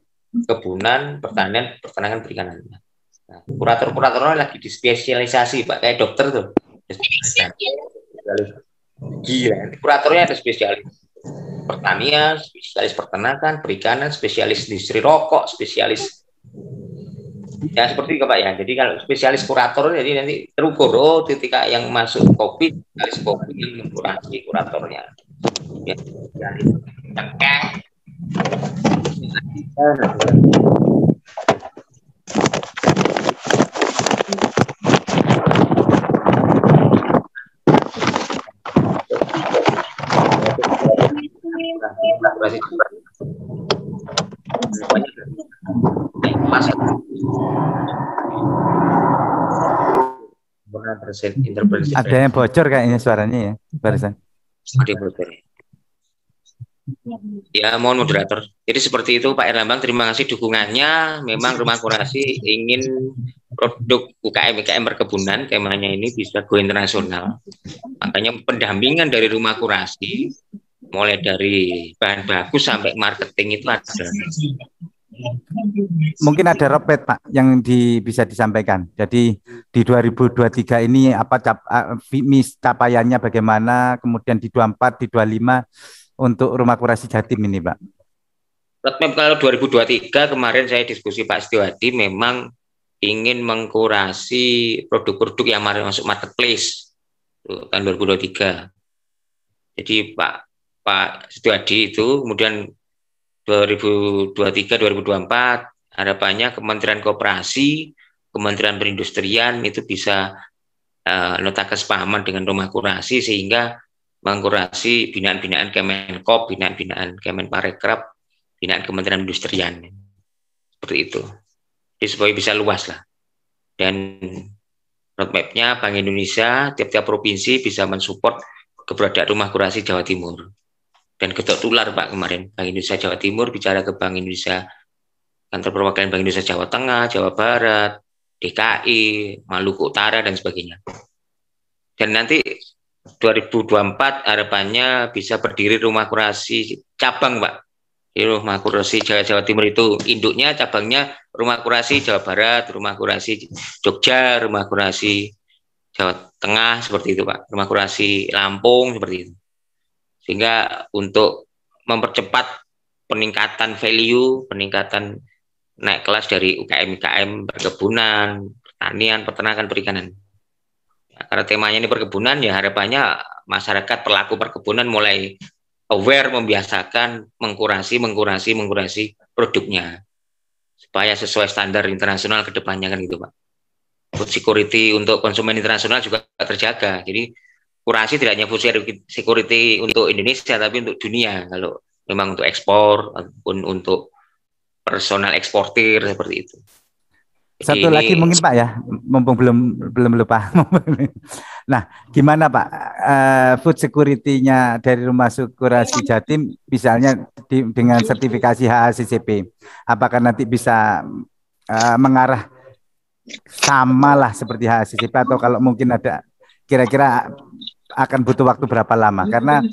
kebunan, pertanian, peternakan, perikanan. Nah, kurator-kuratornya lagi dispesialisasi, Pak, kayak dokter tuh. Gila, kuratornya ada spesialis pertanian, spesialis peternakan, perikanan, spesialis industri rokok, spesialis ya seperti itu Pak ya. Jadi kalau spesialis kurator jadi nanti terukur, oh ketika yang masuk kopi, spesialis kopi yang mengkurasi kuratornya. Ya, cengkeh. Ada yang bocor kayaknya suaranya ya barusan. Ada yang bocor. Ya, mohon moderator. Jadi seperti itu Pak Erlambang, terima kasih dukungannya. Memang Rumah Kurasi ingin produk UKM perkebunan temanya ini bisa go internasional. Makanya pendampingan dari Rumah Kurasi mulai dari bahan baku sampai marketing itu ada. Mungkin ada roadmap Pak yang bisa disampaikan. Jadi di 2023 ini apa capaiannya bagaimana, kemudian di 24, di 25 untuk Rumah Kurasi Jatim ini Pak. Roadmap kalau 2023 kemarin saya diskusi Pak Setiawadi memang ingin mengkurasi produk-produk yang masuk marketplace tahun 2023. Jadi Pak Setiawadi itu kemudian 2023-2024 harapannya Kementerian Koperasi, Kementerian Perindustrian itu bisa nota kesepahaman dengan Rumah Kurasi sehingga mengkurasi binaan-binaan Kemenkop, binaan-binaan Kemenparekraf, binaan Kementerian Perindustrian. Seperti itu. Jadi supaya bisa luas lah. Dan roadmap-nya Bank Indonesia, tiap-tiap provinsi bisa mensupport keberadaan Rumah Kurasi Jawa Timur. Dan ketok tular Pak kemarin Bank Indonesia Jawa Timur bicara ke Bank Indonesia, kantor perwakilan Bank Indonesia Jawa Tengah, Jawa Barat, DKI, Maluku Utara dan sebagainya. Dan nanti 2024 harapannya bisa berdiri Rumah Kurasi cabang Pak. Di Rumah Kurasi Jawa Timur itu induknya, cabangnya Rumah Kurasi Jawa Barat, Rumah Kurasi Jogja, Rumah Kurasi Jawa Tengah seperti itu Pak, Rumah Kurasi Lampung seperti itu. Sehingga untuk mempercepat peningkatan value, peningkatan naik kelas dari UKM perkebunan, pertanian, peternakan, perikanan. Ya, karena temanya ini perkebunan, ya harapannya masyarakat pelaku perkebunan mulai aware, membiasakan mengkurasi produknya supaya sesuai standar internasional ke depannya kan gitu Pak. Food security untuk konsumen internasional juga terjaga. Jadi kurasi tidak hanya food security untuk Indonesia tapi untuk dunia, kalau memang untuk ekspor ataupun untuk personal eksportir seperti itu. Jadi satu lagi mungkin Pak ya, mumpung belum lupa. Nah, gimana Pak food security-nya dari Rumah Kurasi Jatim misalnya dengan sertifikasi HACCP, apakah nanti bisa mengarah sama lah seperti HACCP atau kalau mungkin ada kira-kira akan butuh waktu berapa lama? Karena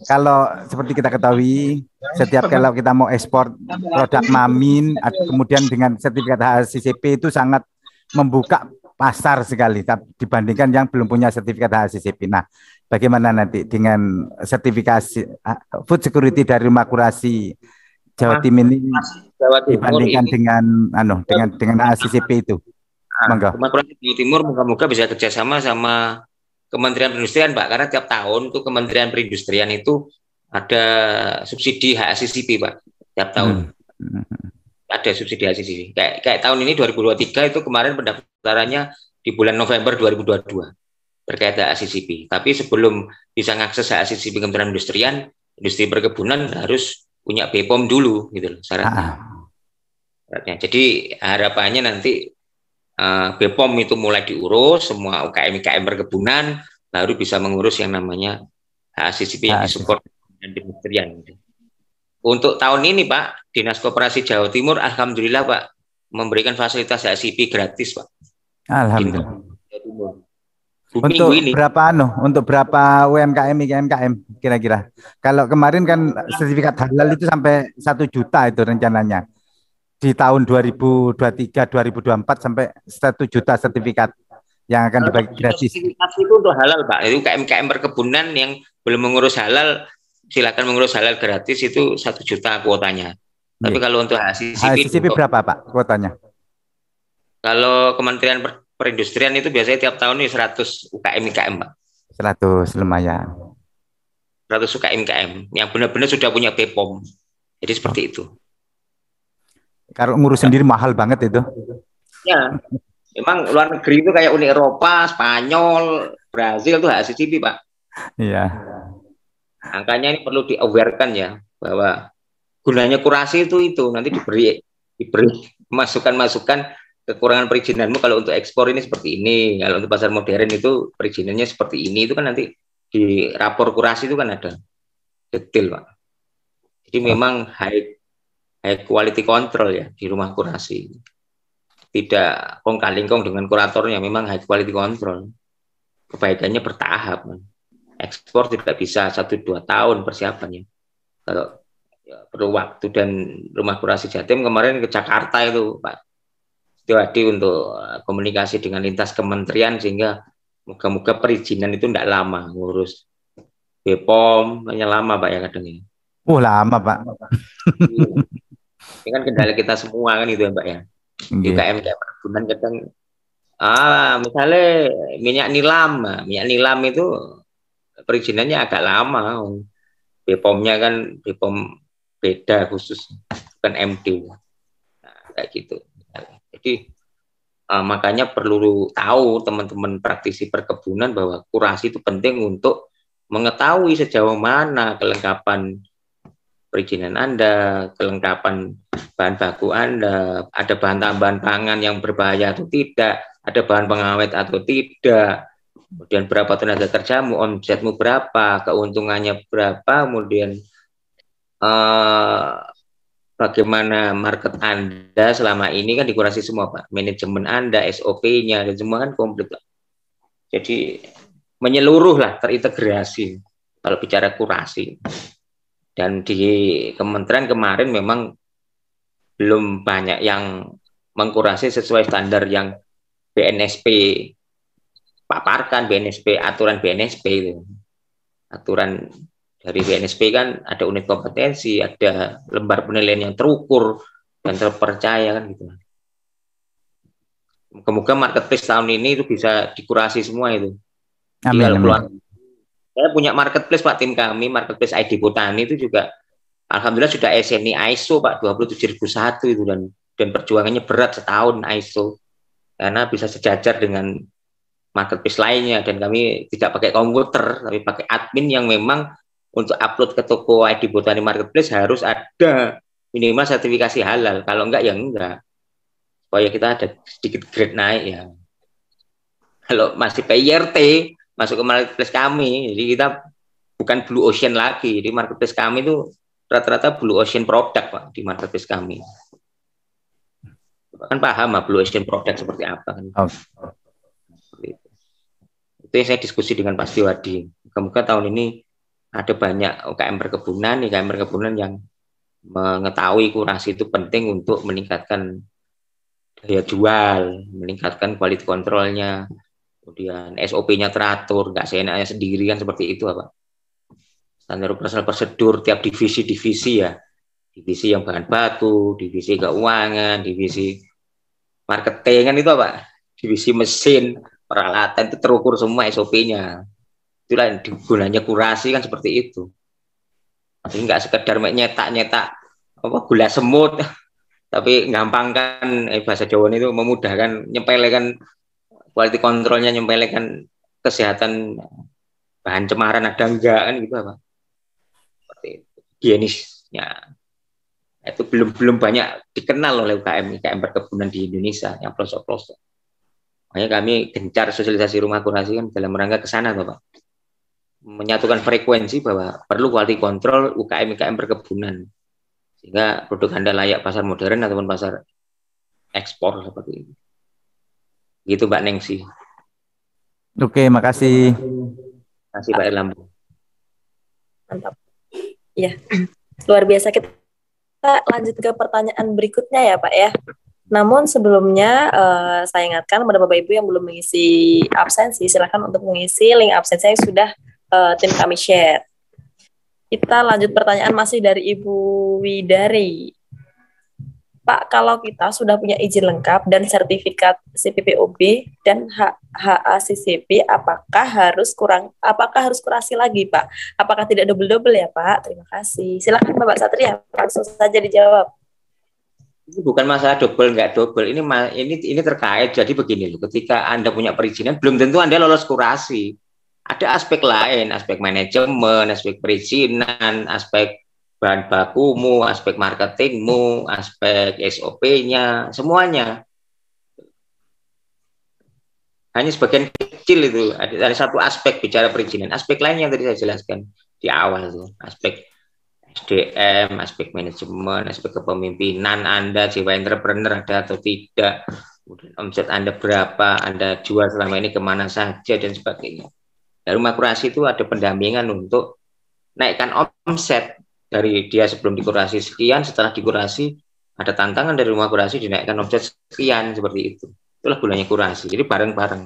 kalau seperti kita ketahui setiap kalau kita mau ekspor produk Mamin kemudian dengan sertifikat HACCP itu sangat membuka pasar sekali dibandingkan yang belum punya sertifikat HACCP. Nah, bagaimana nanti dengan sertifikasi food security dari Rumah Kurasi Jawa Timur ini dibandingkan dengan HACCP itu? Rumah Kurasi Jawa Timur moga-moga bisa kerjasama sama Kementerian Perindustrian Pak, karena tiap tahun tuh Kementerian Perindustrian itu ada subsidi HACCP Pak, tiap tahun ada subsidi HACCP. Kayak tahun ini 2023 itu kemarin pendaftarannya di bulan November 2022 terkait HACCP. Tapi sebelum bisa mengakses HACCP Kementerian Perindustrian, industri perkebunan harus punya BPOM dulu gitu loh syaratnya. Jadi harapannya nanti BPOM itu mulai diurus, semua UKM perkebunan baru bisa mengurus yang namanya HACCP yang disupport dan perindustrian. Untuk tahun ini Pak, Dinas Koperasi Jawa Timur alhamdulillah Pak memberikan fasilitas HACCP gratis Pak. Alhamdulillah. minggu ini. Untuk berapa UMKM UMKM kira-kira? Kalau kemarin kan sertifikat halal itu sampai 1 juta itu rencananya. Di tahun 2023 2024 sampai 1 juta sertifikat yang akan dibagi gratis. Sertifikat itu untuk halal, Pak. Itu UMKM perkebunan yang belum mengurus halal, silakan mengurus halal gratis, itu 1 juta kuotanya. Tapi kalau untuk HACCP berapa, Pak, kuotanya? Kalau Kementerian Perindustrian itu biasanya tiap tahun ini 100 UKM, Pak. 100 lumayan. 100 UKM yang benar-benar sudah punya BPOM. Jadi seperti itu. Kalau ngurus sendiri mahal banget itu. Ya, memang luar negeri itu kayak Uni Eropa, Spanyol, Brazil itu HACCP, Pak. Iya. Angkanya ini perlu di-aware-kan ya, bahwa gunanya kurasi itu nanti diberi masukan-masukan kekurangan perizinanmu kalau untuk ekspor ini seperti ini, kalau untuk pasar modern itu perizinannya seperti ini, itu kan nanti di rapor kurasi itu kan ada detail, Pak. Jadi memang high quality control ya di rumah kurasi, tidak kong kali kong dengan kuratornya, memang high quality control. Kebaikannya bertahap, ekspor tidak bisa 1-2 tahun persiapannya, kalau ya, perlu waktu. Dan rumah kurasi Jatim kemarin ke Jakarta itu, Pak Setiawadi, untuk komunikasi dengan lintas kementerian, sehingga moga-moga perizinan itu tidak lama, ngurus BPOM hanya lama, Pak, ya kadang ini. Lama, Pak. Ini kan kendala kita semua kan itu ya, Pak, ya. UKM kayak perkebunan kadang misalnya minyak nilam itu perizinannya agak lama. BPOM-nya kan BPOM beda khusus, bukan MD. Nah, kayak gitu. Jadi makanya perlu tahu teman-teman praktisi perkebunan bahwa kurasi itu penting untuk mengetahui sejauh mana kelengkapan perizinan Anda, kelengkapan bahan baku Anda, ada bahan tambahan pangan yang berbahaya atau tidak, ada bahan pengawet atau tidak, kemudian berapa tenaga kerjamu, omsetmu berapa, keuntungannya berapa, kemudian bagaimana market Anda selama ini kan dikurasi semua, Pak. Manajemen Anda, SOP-nya, dan semua kan komplit, Pak. Jadi menyeluruh lah, terintegrasi kalau bicara kurasi. Dan di kementerian kemarin memang belum banyak yang mengkurasi sesuai standar yang BNSP paparkan, aturan BNSP itu. Aturan dari BNSP kan ada unit kompetensi, ada lembar penilaian yang terukur dan terpercaya kan gitu. Moga-moga marketplace tahun ini itu bisa dikurasi semua itu. Amin. Saya punya marketplace, Pak, tim kami marketplace ID Botani itu juga alhamdulillah sudah SNI ISO, Pak, 27001 itu, dan perjuangannya berat setahun ISO karena bisa sejajar dengan marketplace lainnya, dan kami tidak pakai komputer tapi pakai admin yang memang untuk upload ke toko ID Botani Marketplace harus ada minimal sertifikasi halal. Kalau enggak ya enggak. Supaya kita ada sedikit grade naik ya. Kalau masih PIRT masuk ke marketplace kami, jadi kita bukan Blue Ocean lagi. Di marketplace kami itu rata-rata Blue Ocean produk, Pak, di marketplace kami. Kan paham, Blue Ocean produk seperti apa kan. Itu yang saya diskusi dengan Pak Setiawadi. Semoga tahun ini ada banyak UKM perkebunan yang mengetahui kurasi itu penting untuk meningkatkan daya jual, meningkatkan quality controlnya, kemudian SOP-nya teratur, nggak seenaknya sendiri kan, seperti itu, Pak. Standar operasional prosedur tiap divisi ya, divisi yang bahan baku, divisi keuangan, divisi marketing kan itu, Pak, divisi mesin, peralatan itu terukur semua SOP-nya. Itulah gunanya kurasi kan seperti itu. Jadi nggak sekedar nyetak gula semut, tapi gampangkan bahasa Jawa itu memudahkan, nyepelekan quality controlnya, nyepelekan kesehatan bahan cemaran ada enggak kan gitu, apa? Seperti itu. Higienisnya itu belum banyak dikenal oleh UKM perkebunan di Indonesia yang pelosok-pelosok. Makanya kami gencar sosialisasi rumah kurasi kan dalam rangka ke sana, Pak. Menyatukan frekuensi bahwa perlu quality control UKM perkebunan sehingga produk Anda layak pasar modern ataupun pasar ekspor seperti itu. Gitu, Mbak Nengsi. Oke, makasih. Terima kasih Pak Erlambang. Mantap. Ya, luar biasa. Kita lanjut ke pertanyaan berikutnya ya Pak ya. Namun sebelumnya saya ingatkan kepada Bapak Ibu yang belum mengisi absensi, silakan untuk mengisi link absensi yang sudah tim kami share. Kita lanjut pertanyaan masih dari Ibu Widari. Pak, kalau kita sudah punya izin lengkap dan sertifikat CPPOB dan HACCP, apakah harus kurasi lagi, Pak? Apakah tidak double-double ya, Pak? Terima kasih. Silakan Bapak Satria, langsung saja dijawab. Ini bukan masalah double nggak double, ini terkait. Jadi begini loh, ketika Anda punya perizinan, belum tentu Anda lolos kurasi. Ada aspek lain, aspek manajemen, aspek perizinan, aspek bahan bakumu, aspek marketingmu, aspek SOP-nya, semuanya. Hanya sebagian kecil itu, ada satu aspek bicara perizinan. Aspek lain yang tadi saya jelaskan di awal itu, aspek SDM, aspek manajemen, aspek kepemimpinan Anda, jiwa entrepreneur ada atau tidak, kemudian omset Anda berapa, Anda jual selama ini kemana saja, dan sebagainya. Dari rumah kurasi itu ada pendampingan untuk naikkan omset dari dia sebelum dikurasi sekian, setelah dikurasi ada tantangan dari rumah kurasi dinaikkan omset sekian, seperti itu. Itulah gunanya kurasi. Jadi bareng-bareng.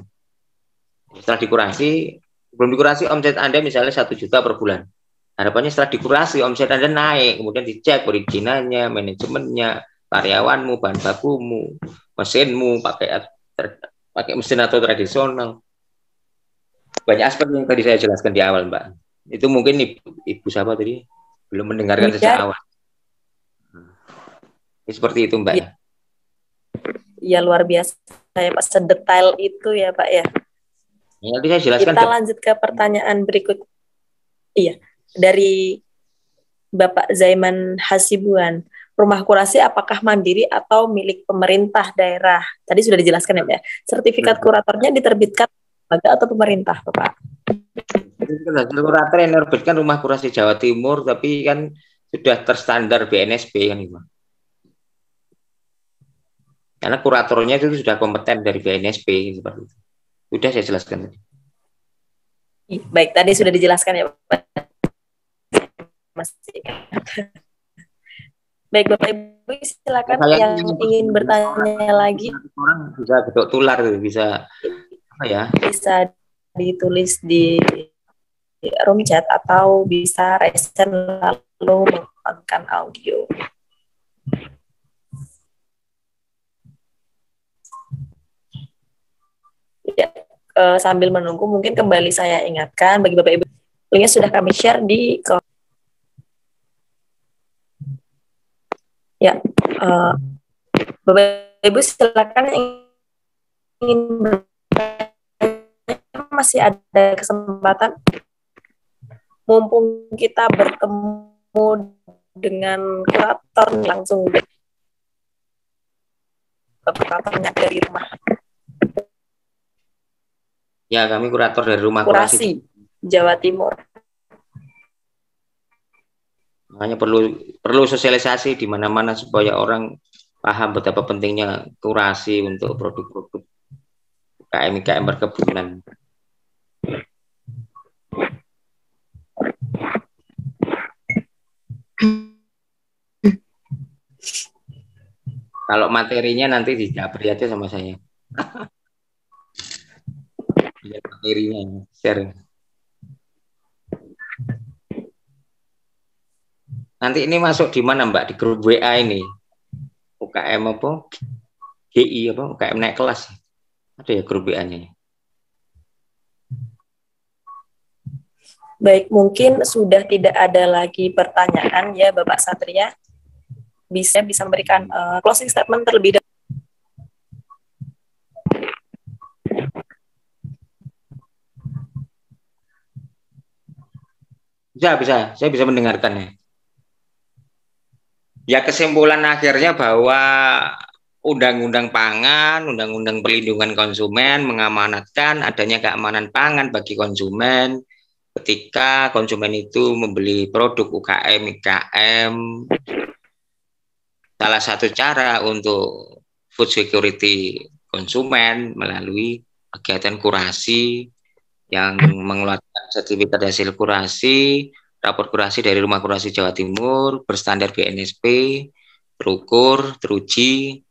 Setelah dikurasi, sebelum dikurasi omset Anda misalnya 1 juta per bulan. Harapannya setelah dikurasi omset Anda naik, kemudian dicek perizinannya, manajemennya, karyawanmu, bahan bakumu, mesinmu, pakai mesin atau tradisional. Banyak aspek yang tadi saya jelaskan di awal, Mbak. Itu mungkin Ibu siapa tadi belum mendengarkan sejak awal. Seperti itu, Mbak. Ya, luar biasa ya Pak, sedetail itu ya Pak ya. Nanti saya jelaskan. Kita lanjut ke pertanyaan berikut. Iya, dari Bapak Zaiman Hasibuan. Rumah kurasi apakah mandiri atau milik pemerintah daerah? Tadi sudah dijelaskan ya Pak. Sertifikat kuratornya diterbitkan lembaga atau pemerintah, Bapak? Kurator yang menerbitkan Rumah Kurasi Jawa Timur, tapi kan sudah terstandar BNSP kan, Pak. Karena kuratornya itu sudah kompeten dari BNSP seperti itu. Sudah saya jelaskan tadi. Baik, tadi sudah dijelaskan ya Pak. Baik Bapak Ibu, silakan yang ingin bertanya lagi. Orang bisa gedok tular, bisa apa ya? Bisa ditulis di room chat atau bisa resen lalu menggunakan audio. Ya, sambil menunggu mungkin kembali saya ingatkan bagi Bapak Ibu, linknya sudah kami share di ya, Bapak Ibu silakan yang ingin masih ada kesempatan, mumpung kita bertemu dengan kurator langsung kuratornya dari rumah. Ya, kami kurator dari Rumah Kurasi Jawa Timur. Makanya perlu sosialisasi di mana-mana supaya orang paham betapa pentingnya kurasi untuk produk-produk UKM perkebunan. Kalau materinya nanti dijabri aja sama saya. Lihat materinya, share. Nanti ini masuk di mana Mbak? Di grup WA ini. UKM apa? GI apa? UKM naik kelas. Ada ya grup WA-nya. Baik, mungkin sudah tidak ada lagi pertanyaan ya Bapak Satria. Bisa memberikan closing statement terlebih dahulu. Bisa. Saya bisa mendengarkannya. Ya, kesimpulan akhirnya bahwa Undang-Undang Pangan, Undang-Undang Perlindungan Konsumen mengamanatkan adanya keamanan pangan bagi konsumen ketika konsumen itu membeli produk UKM, IKM. Salah satu cara untuk food security konsumen melalui kegiatan kurasi yang mengeluarkan sertifikat hasil kurasi, rapor kurasi dari Rumah Kurasi Jawa Timur, berstandar BNSP, terukur, teruji,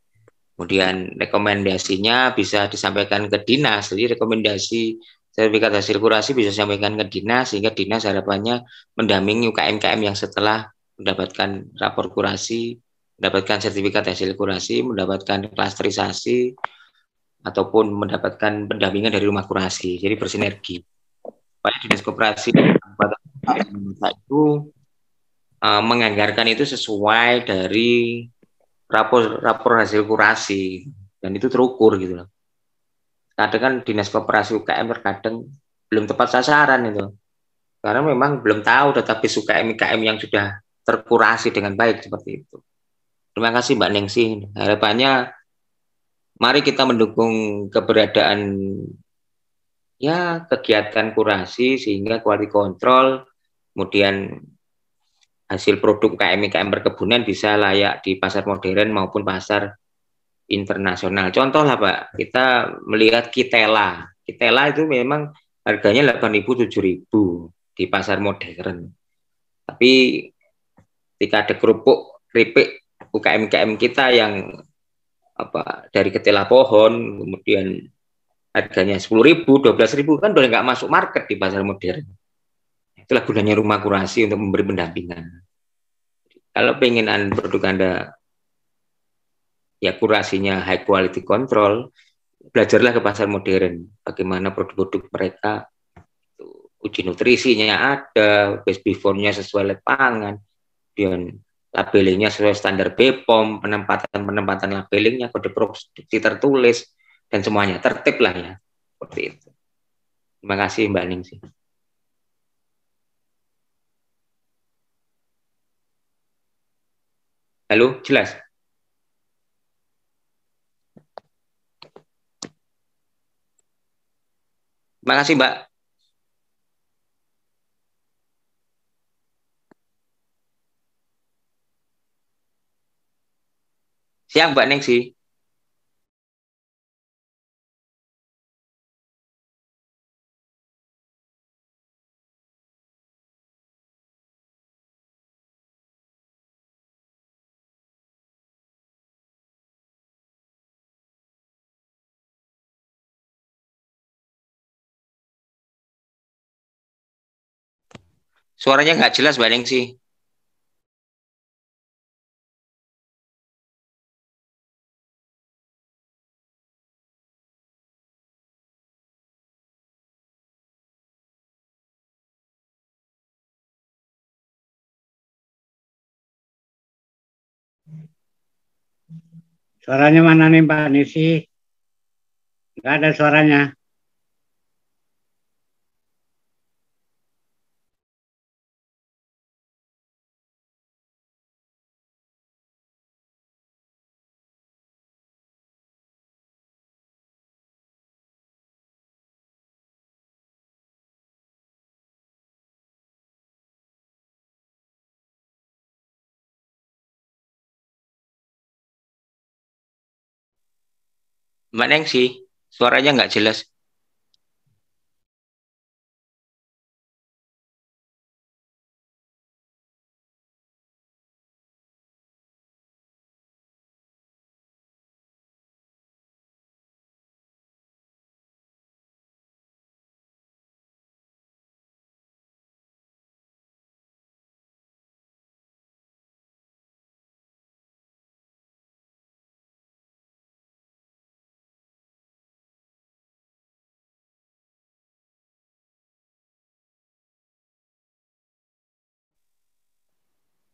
kemudian rekomendasinya bisa disampaikan ke dinas. Jadi rekomendasi sertifikat hasil kurasi bisa disampaikan ke dinas, sehingga dinas harapannya mendampingi UKM-UKM yang setelah mendapatkan rapor kurasi, mendapatkan sertifikat hasil kurasi, mendapatkan klasterisasi, ataupun mendapatkan pendampingan dari rumah kurasi. Jadi bersinergi. Supaya dinas koperasi itu menganggarkan itu sesuai dari rapor hasil kurasi, dan itu terukur gitu loh. Kadang kan dinas koperasi UKM terkadang belum tepat sasaran itu, karena memang belum tahu database UKM UKM yang sudah terkurasi dengan baik seperti itu. Terima kasih Mbak Ningsih. Harapannya mari kita mendukung keberadaan ya kegiatan kurasi sehingga quality control, kemudian hasil produk UKM perkebunan bisa layak di pasar modern maupun pasar internasional. Contoh lah Pak, kita melihat Kitela. Kitela itu memang harganya 8.000 7.000 di pasar modern. Tapi ketika ada keripik UKM kita yang dari ketela pohon, kemudian harganya 10.000, 12.000, kan udah nggak masuk market di pasar modern. Itulah gunanya rumah kurasi untuk memberi pendampingan. Kalau pengen produk Anda ya kurasinya high quality control, belajarlah ke pasar modern. Bagaimana produk-produk mereka, uji nutrisinya ada, best before-nya sesuai lapangan, dan labelingnya sesuai standar BPOM, penempatan labelingnya, kode produksi tertulis, dan semuanya tertib lah ya. Seperti itu. Terima kasih Mbak Ningsih. Halo, jelas? Terima kasih Mbak. Siang Mbak Ningsih. Suaranya nggak jelas Mbak Ningsih. Suaranya mana nih Mbak Nisi? Nggak ada suaranya. Mbak Ningsih, suaranya nggak jelas.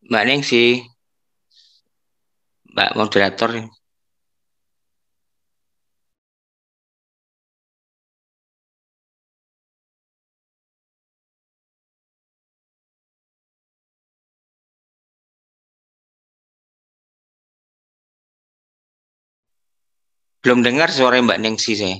Mbak Ningsih, Mbak moderator. Belum dengar suara Mbak Ningsih saya.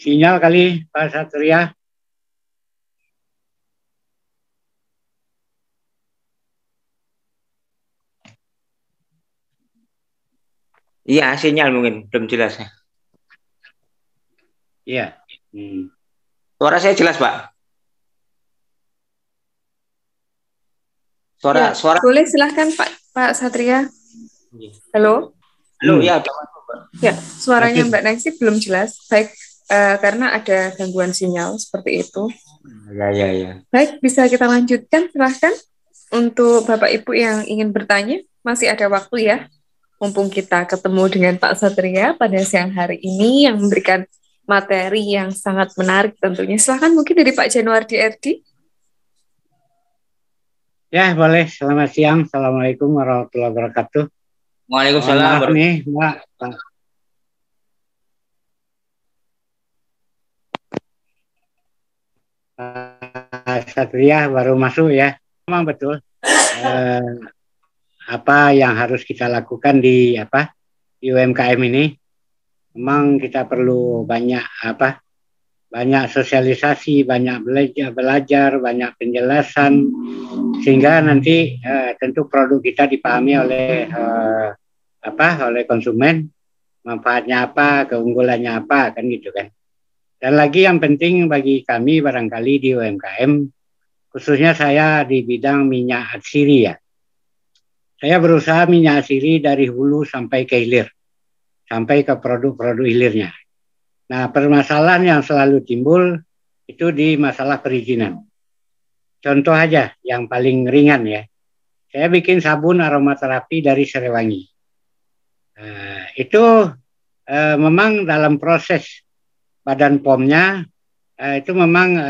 sinyal kali Pak Satria. Iya, sinyal mungkin belum jelas. Iya. Suara saya jelas, Pak. Ya, boleh silahkan Pak Satria. Halo. Halo, ya. Ya, suaranya Mbak Nancy belum jelas. Baik, karena ada gangguan sinyal seperti itu. Ya. Baik, bisa kita lanjutkan, silahkan. Untuk Bapak Ibu yang ingin bertanya, masih ada waktu ya. Mumpung kita ketemu dengan Pak Satria pada siang hari ini yang memberikan materi yang sangat menarik tentunya. Silahkan mungkin dari Pak Januardi RD. Ya, boleh. Selamat siang. Assalamualaikum warahmatullahi wabarakatuh. Waalaikumsalam. Maaf nih, Mbak. Satria baru masuk ya. Memang betul. Apa yang harus kita lakukan di UMKM ini? Memang kita perlu banyak sosialisasi, banyak belajar, banyak penjelasan, sehingga nanti tentu produk kita dipahami oleh oleh konsumen, manfaatnya apa, keunggulannya apa, kan gitu kan. Dan lagi yang penting bagi kami barangkali di UMKM, khususnya saya di bidang minyak atsiri ya. Saya berusaha minyak atsiri dari hulu sampai ke hilir, sampai ke produk-produk hilirnya. Nah, permasalahan yang selalu timbul itu di masalah perizinan. Contoh aja yang paling ringan ya. Saya bikin sabun aromaterapi dari serewangi. Itu memang dalam proses Badan POM-nya itu memang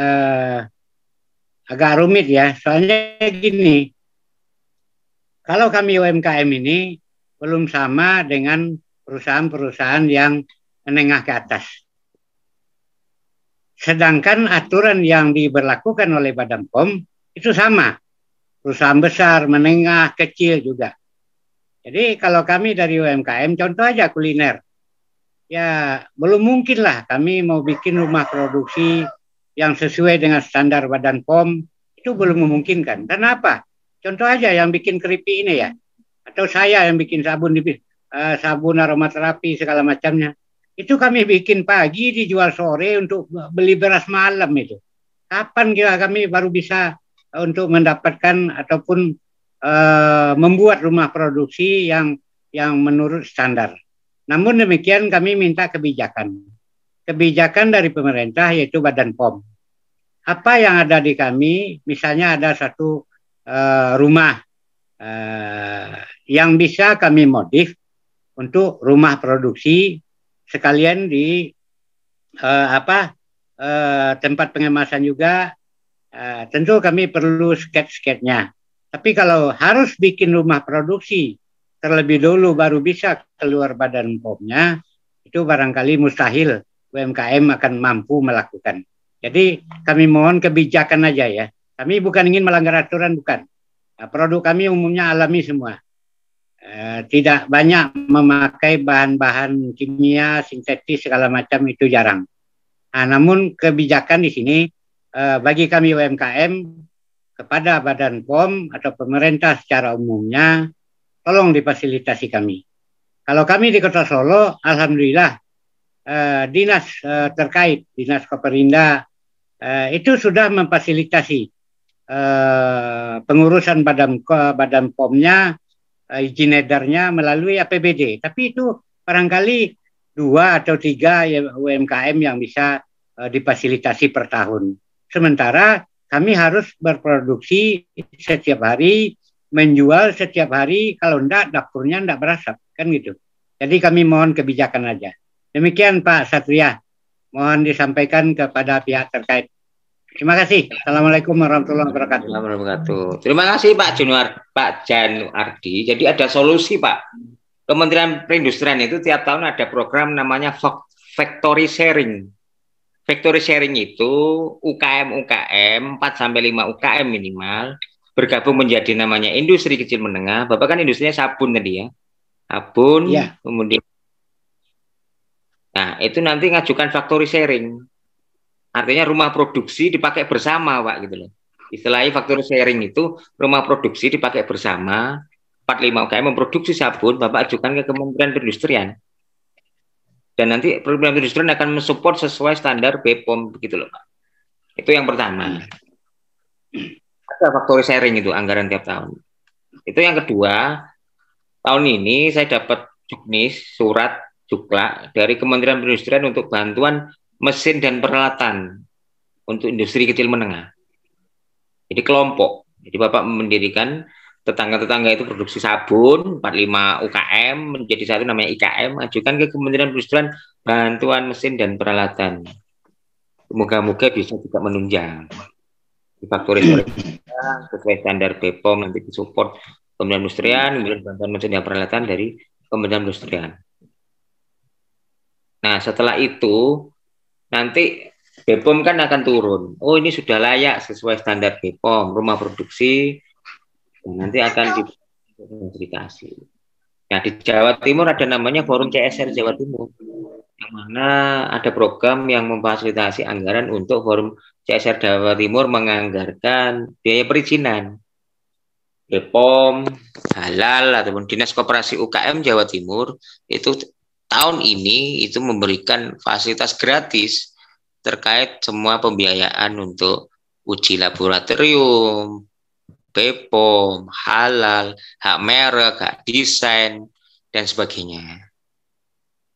agak rumit ya. Soalnya gini, kalau kami UMKM ini belum sama dengan perusahaan-perusahaan yang menengah ke atas. Sedangkan aturan yang diberlakukan oleh Badan POM itu sama. Perusahaan besar, menengah, kecil juga. Jadi kalau kami dari UMKM, contoh aja kuliner. Ya belum mungkin lah kami mau bikin rumah produksi yang sesuai dengan standar Badan POM. Itu belum memungkinkan. Kenapa? Contoh aja yang bikin keripik ini ya. Atau saya yang bikin sabun aromaterapi segala macamnya. Itu kami bikin pagi, dijual sore untuk beli beras malam itu. Kapan kami baru bisa untuk mendapatkan ataupun membuat rumah produksi yang menurut standar. Namun demikian kami minta kebijakan. Kebijakan dari pemerintah yaitu Badan POM. Apa yang ada di kami, misalnya ada satu rumah yang bisa kami modif untuk rumah produksi, sekalian di tempat pengemasan juga, tentu kami perlu sket-sketnya. Tapi kalau harus bikin rumah produksi terlebih dulu baru bisa keluar Badan POM-nya, itu barangkali mustahil UMKM akan mampu melakukan. Jadi kami mohon kebijakan aja ya. Kami bukan ingin melanggar aturan, bukan. Produk kami umumnya alami semua. Tidak banyak memakai bahan-bahan kimia, sintetis segala macam, itu jarang. Namun kebijakan di sini bagi kami UMKM kepada Badan POM atau pemerintah secara umumnya, tolong difasilitasi kami. Kalau kami di Kota Solo, alhamdulillah dinas terkait, dinas Koperinda itu sudah memfasilitasi pengurusan Badan POM-nya, izin edarnya melalui APBD. Tapi itu barangkali 2 atau 3 UMKM yang bisa difasilitasi per tahun. Sementara kami harus berproduksi setiap hari, menjual setiap hari, kalau enggak dapurnya enggak berasap, kan gitu. Jadi kami mohon kebijakan aja. Demikian Pak Satria, mohon disampaikan kepada pihak terkait. Terima kasih. Assalamualaikum warahmatullahi wabarakatuh. Terima kasih Pak Januardi. Jadi ada solusi Pak. Kementerian Perindustrian itu tiap tahun ada program namanya factory sharing. Factory sharing itu UKM 4 sampai 5 UKM minimal bergabung menjadi namanya industri kecil menengah. Bapak kan industrinya sabun tadi ya. Sabun, ya. Kemudian Nah, itu nanti ngajukan factory sharing. Artinya rumah produksi dipakai bersama, Pak, gitu loh. Istilahnya factory sharing itu rumah produksi dipakai bersama, 45 UKM memproduksi sabun, Bapak ajukan ke Kementerian Perindustrian. Dan nanti Kementerian Perindustrian akan mensupport sesuai standar BPOM, begitu loh, Pak. Itu yang pertama. Ada factory sharing itu, anggaran tiap tahun. Itu yang kedua, tahun ini saya dapat juknis, surat Jukla dari Kementerian Perindustrian untuk bantuan mesin dan peralatan untuk industri kecil menengah. Jadi kelompok. Jadi Bapak mendirikan tetangga-tetangga itu produksi sabun, 45 UKM menjadi satu namanya IKM, ajukan ke Kementerian Perindustrian bantuan mesin dan peralatan. Moga-moga bisa juga menunjang. Di factory sesuai standar BPOM nanti disupport Kementerian Perindustrian, kemudian bantuan mesin dan peralatan dari Kementerian Perindustrian. Nah, setelah itu nanti BPOM kan akan turun. Oh, ini sudah layak sesuai standar BPOM, rumah produksi, dan nanti akan diidentifikasi. Nah, di Jawa Timur ada namanya Forum CSR Jawa Timur, yang mana ada program yang memfasilitasi anggaran untuk Forum CSR Jawa Timur menganggarkan biaya perizinan. BPOM, Halal, ataupun Dinas Koperasi UKM Jawa Timur itu tahun ini itu memberikan fasilitas gratis terkait semua pembiayaan untuk uji laboratorium, BPOM, halal, hak merek, hak desain, dan sebagainya.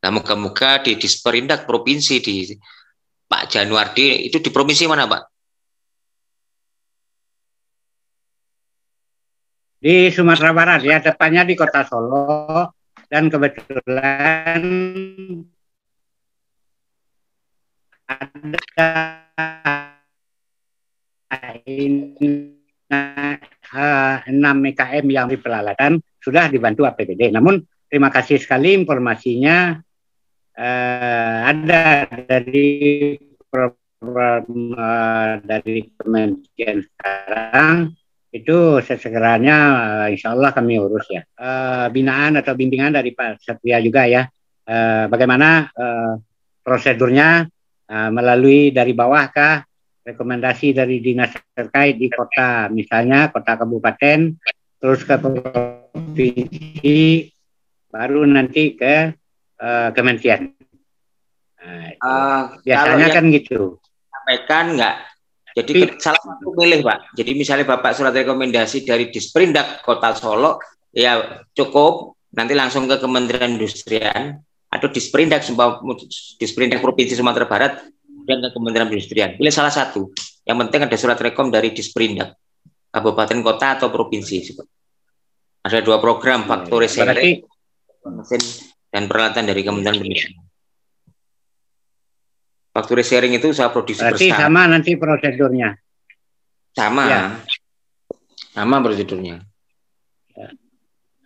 Nah, moga-moga di Disperindak Provinsi di Pak Januardi, itu di provinsi mana, Pak? Di Sumatera Barat ya, depannya di Kota Solo, dan kebetulan ada 6 MKM yang di peralatan sudah dibantu APBD. Namun terima kasih sekali informasinya, ada dari program dari Kementerian sekarang itu sesegeranya insya Allah kami urus ya. Binaan atau bimbingan dari Pak Satria juga ya. Bagaimana prosedurnya melalui dari bawah kah, rekomendasi dari dinas terkait di kota, misalnya kota kabupaten, terus ke provinsi, baru nanti ke kementerian. Biasanya kan gitu. Sampaikan enggak? Jadi salah satu pilih, Pak. Jadi misalnya Bapak surat rekomendasi dari Disperindak Kota Solo, ya cukup nanti langsung ke Kementerian Perindustrian atau Disperindak Provinsi Sumatera Barat dan ke Kementerian Perindustrian. Pilih salah satu. Yang penting ada surat rekom dari Disperindak Kabupaten, Kota atau Provinsi. Ada 2 program factory sharing mesin dan peralatan dari Kementerian Perindustrian. Factory sharing itu usaha produksi berarti bersama. Sama nanti prosedurnya. Sama. Ya. Sama prosedurnya. Ya.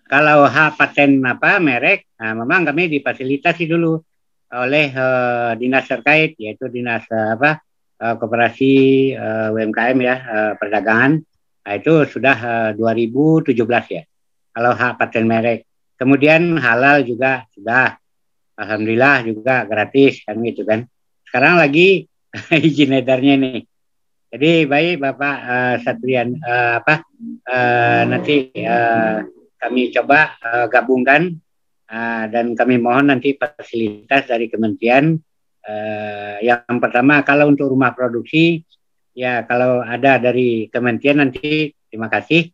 Kalau hak paten merek, nah memang kami difasilitasi dulu oleh dinas terkait, yaitu dinas koperasi UMKM ya, perdagangan. Nah, itu sudah 2017 ya. Kalau hak paten merek. Kemudian halal juga sudah, alhamdulillah juga gratis kan gitu kan. Sekarang lagi izin edarnya nih. Jadi baik Bapak Satrian, nanti kami coba gabungkan dan kami mohon nanti fasilitas dari kementerian. Yang pertama kalau untuk rumah produksi, ya kalau ada dari kementerian nanti terima kasih.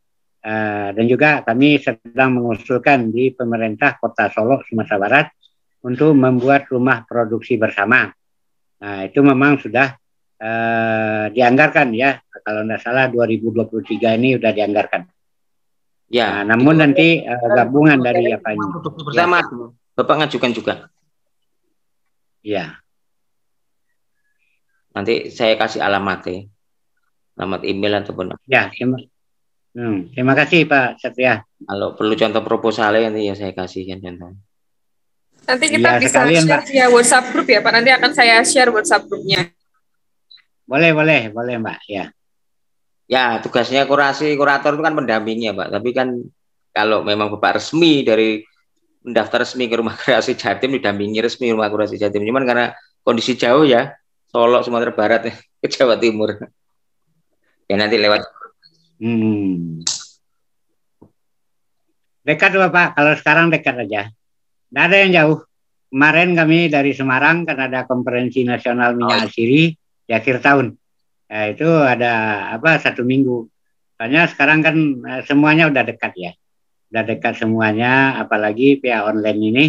Dan juga kami sedang mengusulkan di pemerintah Kota Solo, Sumatera Barat untuk membuat rumah produksi bersama. Nah, itu memang sudah dianggarkan ya, kalau tidak salah 2023 ini sudah dianggarkan. Ya, nah, namun nanti gabungan dari apa ini? Bersama, ya. Bapak ngajukan juga. Ya. Nanti saya kasih alamatnya, alamat email ataupun. Ya, terima kasih Pak Satria. Kalau perlu contoh proposalnya nanti ya saya kasihkan contoh. Nanti kita bisa share via WhatsApp group ya Pak. Nanti akan saya share WhatsApp grupnya. Boleh Mbak ya. Ya, tugasnya kurator itu kan pendampingnya Pak. Tapi kan kalau memang Bapak resmi dari mendaftar resmi ke Rumah Kurasi Jatim, didampingi resmi Rumah Kurasi Jatim. Cuman karena kondisi jauh ya, Solo Sumatera Barat ke Jawa Timur. Ya nanti lewat. Dekat Bapak, kalau sekarang dekat aja. Nggak ada yang jauh. Kemarin kami dari Semarang kan ada konferensi nasional minyak asiri di akhir tahun. Ya, itu ada 1 minggu. Soalnya sekarang kan semuanya udah dekat ya. Udah dekat semuanya, apalagi pihak online ini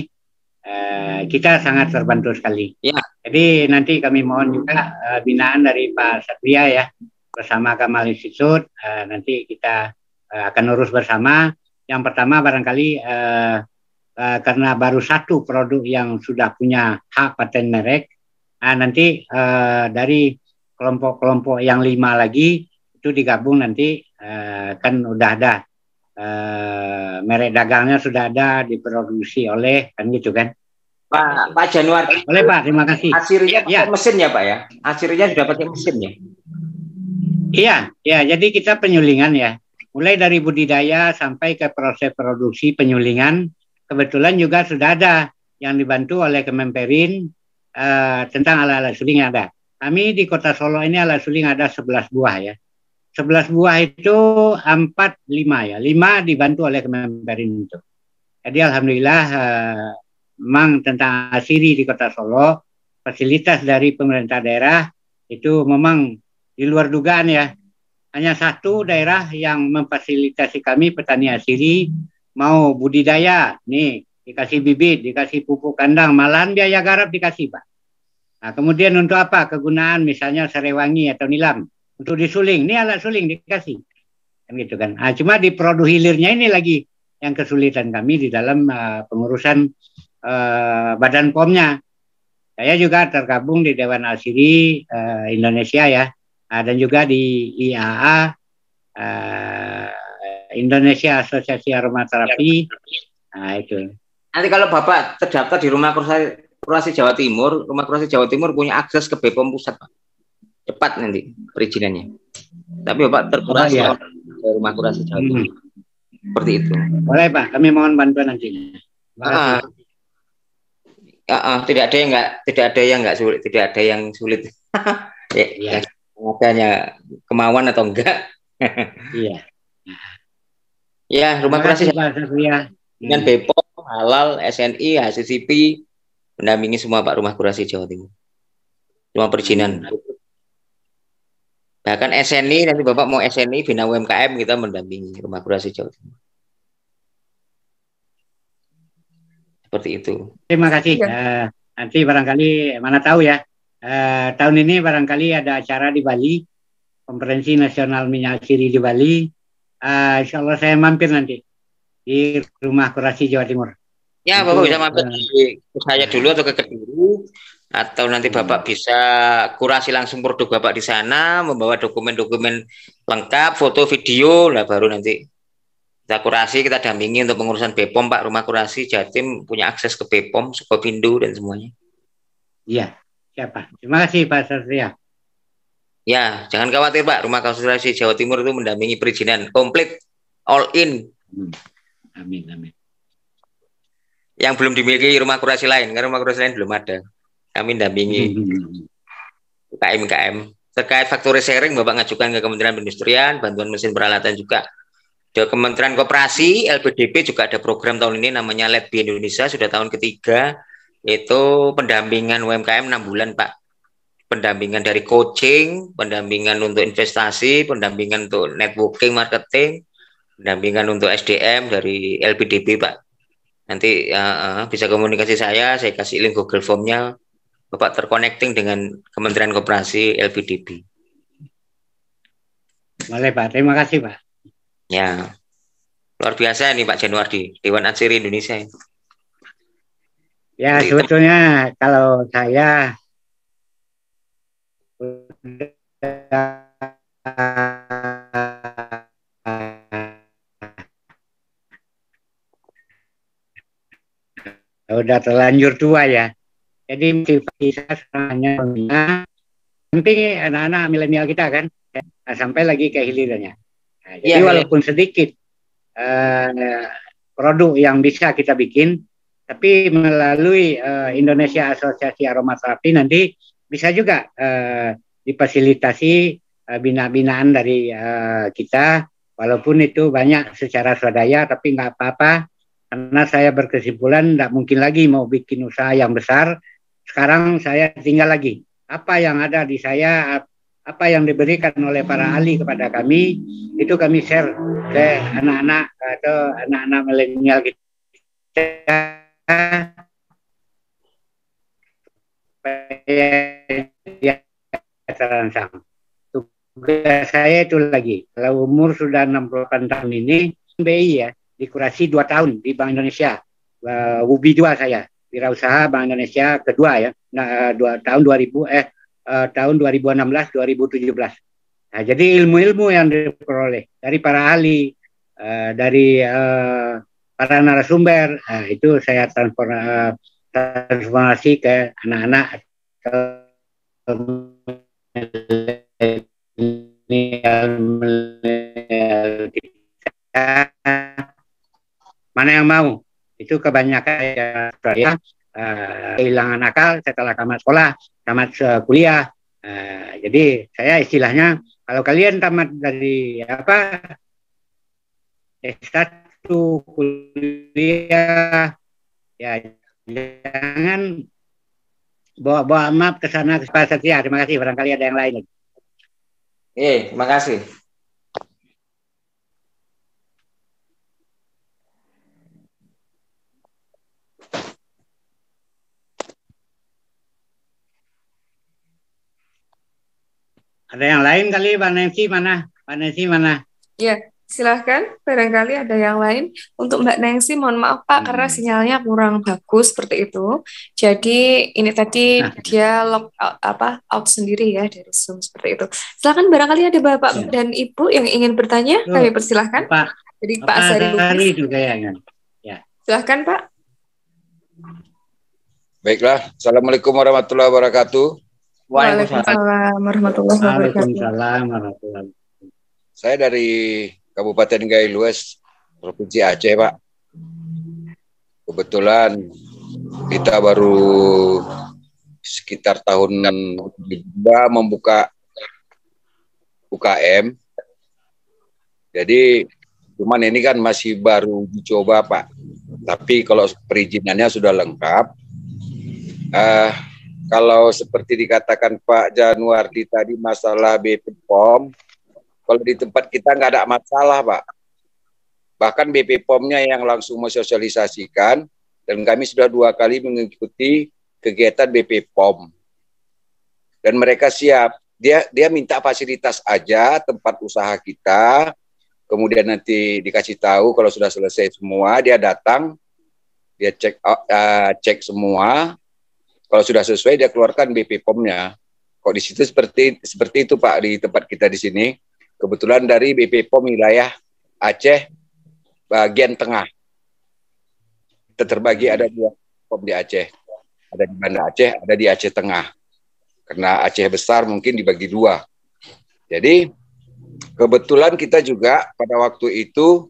kita sangat terbantu sekali. Ya. Jadi nanti kami mohon juga binaan dari Pak Satria ya, bersama Kamal Institute, nanti kita akan urus bersama. Yang pertama barangkali karena baru 1 produk yang sudah punya hak paten merek, nanti dari kelompok-kelompok yang 5 lagi itu digabung nanti kan udah ada merek dagangnya sudah ada diproduksi oleh kan gitu kan. Pak Januari. Boleh Pak, terima kasih. Asirinya pakai mesin ya Pak ya? Asirinya sudah pakai mesin ya? Iya, ya. Jadi kita penyulingan ya. Mulai dari budidaya sampai ke proses produksi penyulingan. Kebetulan juga sudah ada yang dibantu oleh Kemenperin tentang alat-alat suling yang ada. Kami di Kota Solo ini alat suling ada 11 buah ya. 11 buah itu 4, 5 ya. 5 dibantu oleh Kemenperin itu. Jadi alhamdulillah memang tentang asiri di Kota Solo, fasilitas dari pemerintah daerah itu memang di luar dugaan ya. Hanya 1 daerah yang memfasilitasi kami petani asiri mau budidaya, nih dikasih bibit, dikasih pupuk kandang, malahan biaya garap dikasih Pak. Nah, kemudian untuk apa? Kegunaan misalnya serewangi atau nilam untuk disuling, ini alat suling dikasih, kan gitu kan. Nah, cuma di produk hilirnya ini lagi yang kesulitan kami di dalam pengurusan Badan POM-nya. Saya juga tergabung di Dewan Asiri Indonesia ya, dan juga di IAA Indonesia Asosiasi Aromaterapi. Nah itu. Nanti kalau Bapak terdaftar di Rumah Kurasi Jawa Timur, Rumah Kurasi Jawa Timur punya akses ke BPOM pusat Pak. Cepat nanti perizinannya. Tapi Bapak terkurasi ke Rumah Kurasi Jawa Timur. Seperti itu. Boleh Pak, kami mohon bantuan nanti. Tidak ada yang sulit, tidak ada yang sulit. Ya. Adanya kemauan atau enggak. Iya. Ya, Rumah Kurasi dengan BPOM, Halal, SNI, HCCP mendampingi semua Pak Rumah Kurasi Jawa Timur. Cuma perizinan. Bahkan SNI, nanti Bapak mau SNI, Bina UMKM, kita mendampingi Rumah Kurasi Jawa Timur. Seperti itu. Terima kasih. Nanti barangkali mana tahu ya. Tahun ini barangkali ada acara di Bali, Konferensi Nasional Minyak Asiri di Bali. Insya Allah saya mampir nanti di Rumah Kurasi Jawa Timur. Ya, Bapak bisa mampir ke saya dulu atau ke Kediri, atau nanti Bapak bisa kurasi langsung produk Bapak di sana, membawa dokumen-dokumen lengkap, foto, video, lah baru nanti kita kurasi, kita dampingi untuk pengurusan BPOM Pak. Rumah Kurasi Jatim punya akses ke BPOM, Sukopindo dan semuanya. Iya, siapa? Terima kasih Pak Satria. Ya, jangan khawatir Pak, Rumah Kurasi Jawa Timur itu mendampingi perizinan komplit, all in. Amin, amin. Yang belum dimiliki Rumah Kurasi lain, karena Rumah Kurasi lain belum ada. Kami mendampingi UKM-UKM. Terkait factory sharing, Bapak ngajukan ke Kementerian Perindustrian, bantuan mesin peralatan juga. Di Kementerian Koperasi, LPDP juga ada program tahun ini namanya Let Be Indonesia, sudah tahun ketiga, itu pendampingan UMKM 6 bulan Pak. Pendampingan dari coaching, pendampingan untuk investasi, pendampingan untuk networking, marketing, pendampingan untuk SDM dari LPDP Pak. Nanti bisa komunikasi saya kasih link Google Form-nya, Bapak terconnecting dengan Kementerian Koperasi LPDP. Boleh Pak, terima kasih Pak. Ya, luar biasa nih Pak Januari, Dewan Asiri Indonesia. Ya, sebetulnya kalau saya udah terlanjur tua ya. Jadi motivasi saya hanya penting anak-anak milenial kita kan, sampai lagi ke hilirannya. Nah, jadi walaupun sedikit produk yang bisa kita bikin, tapi melalui Indonesia Asosiasi Aromaterapi nanti bisa juga difasilitasi bina-binaan dari kita, walaupun itu banyak secara swadaya, tapi nggak apa-apa, karena saya berkesimpulan nggak mungkin lagi mau bikin usaha yang besar. Sekarang saya tinggal lagi apa yang ada di saya, apa yang diberikan oleh para ahli kepada kami, itu kami share ke anak-anak atau anak-anak milenial kita supaya dia terangsang. Tugas saya itu lagi, kalau umur sudah 68 tahun ini, BI ya, dikurasi 2 tahun di Bank Indonesia. WUBI 2 saya, wirausaha Bank Indonesia kedua ya, tahun 2016-2017. Nah, jadi ilmu-ilmu yang diperoleh dari para ahli, dari para narasumber, itu saya transformasi ke anak-anak mana yang mau. Itu kebanyakan ya, kehilangan akal setelah tamat sekolah, tamat kuliah. Jadi saya istilahnya, kalau kalian tamat dari S1 kuliah, ya jangan bawa map ke sana ke Pak Satria. Terima kasih, barangkali ada yang lain lagi. Terima kasih. Ada yang lain kali, Pak Nancy mana? Pak Nancy mana? Ya, silahkan. Barangkali ada yang lain. Untuk Mbak Nancy, mohon maaf Pak, karena sinyalnya kurang bagus seperti itu. Jadi ini tadi dia log out sendiri ya dari Zoom seperti itu. Silakan, barangkali ada Bapak dan Ibu yang ingin bertanya, kami persilahkan. Pak. Jadi Pak Azari Lubis. Juga ya. Silahkan Pak. Baiklah, Assalamualaikum warahmatullahi wabarakatuh. Waalaikumsalam warahmatullahi wabarakatuh. Saya dari Kabupaten Gayo-Lues, Provinsi Aceh, Pak. Kebetulan kita baru sekitar tahun membuka UKM. Jadi, cuman ini kan masih baru dicoba, Pak. Tapi kalau perizinannya sudah lengkap. Kalau seperti dikatakan Pak Januardi tadi masalah BP POM, kalau di tempat kita nggak ada masalah, Pak. Bahkan BP POM-nya yang langsung mensosialisasikan, dan kami sudah 2 kali mengikuti kegiatan BP POM. Dan mereka siap. Dia minta fasilitas aja tempat usaha kita, kemudian nanti dikasih tahu kalau sudah selesai semua, dia datang, dia cek semua. Kalau sudah sesuai, dia keluarkan BP POM-nya. Kok di situ seperti itu, Pak, di tempat kita di sini. Kebetulan dari BP POM wilayah Aceh bagian tengah. Kita terbagi ada 2 POM di Aceh. Ada di Banda Aceh, ada di Aceh Tengah. Karena Aceh besar mungkin dibagi 2. Jadi kebetulan kita juga pada waktu itu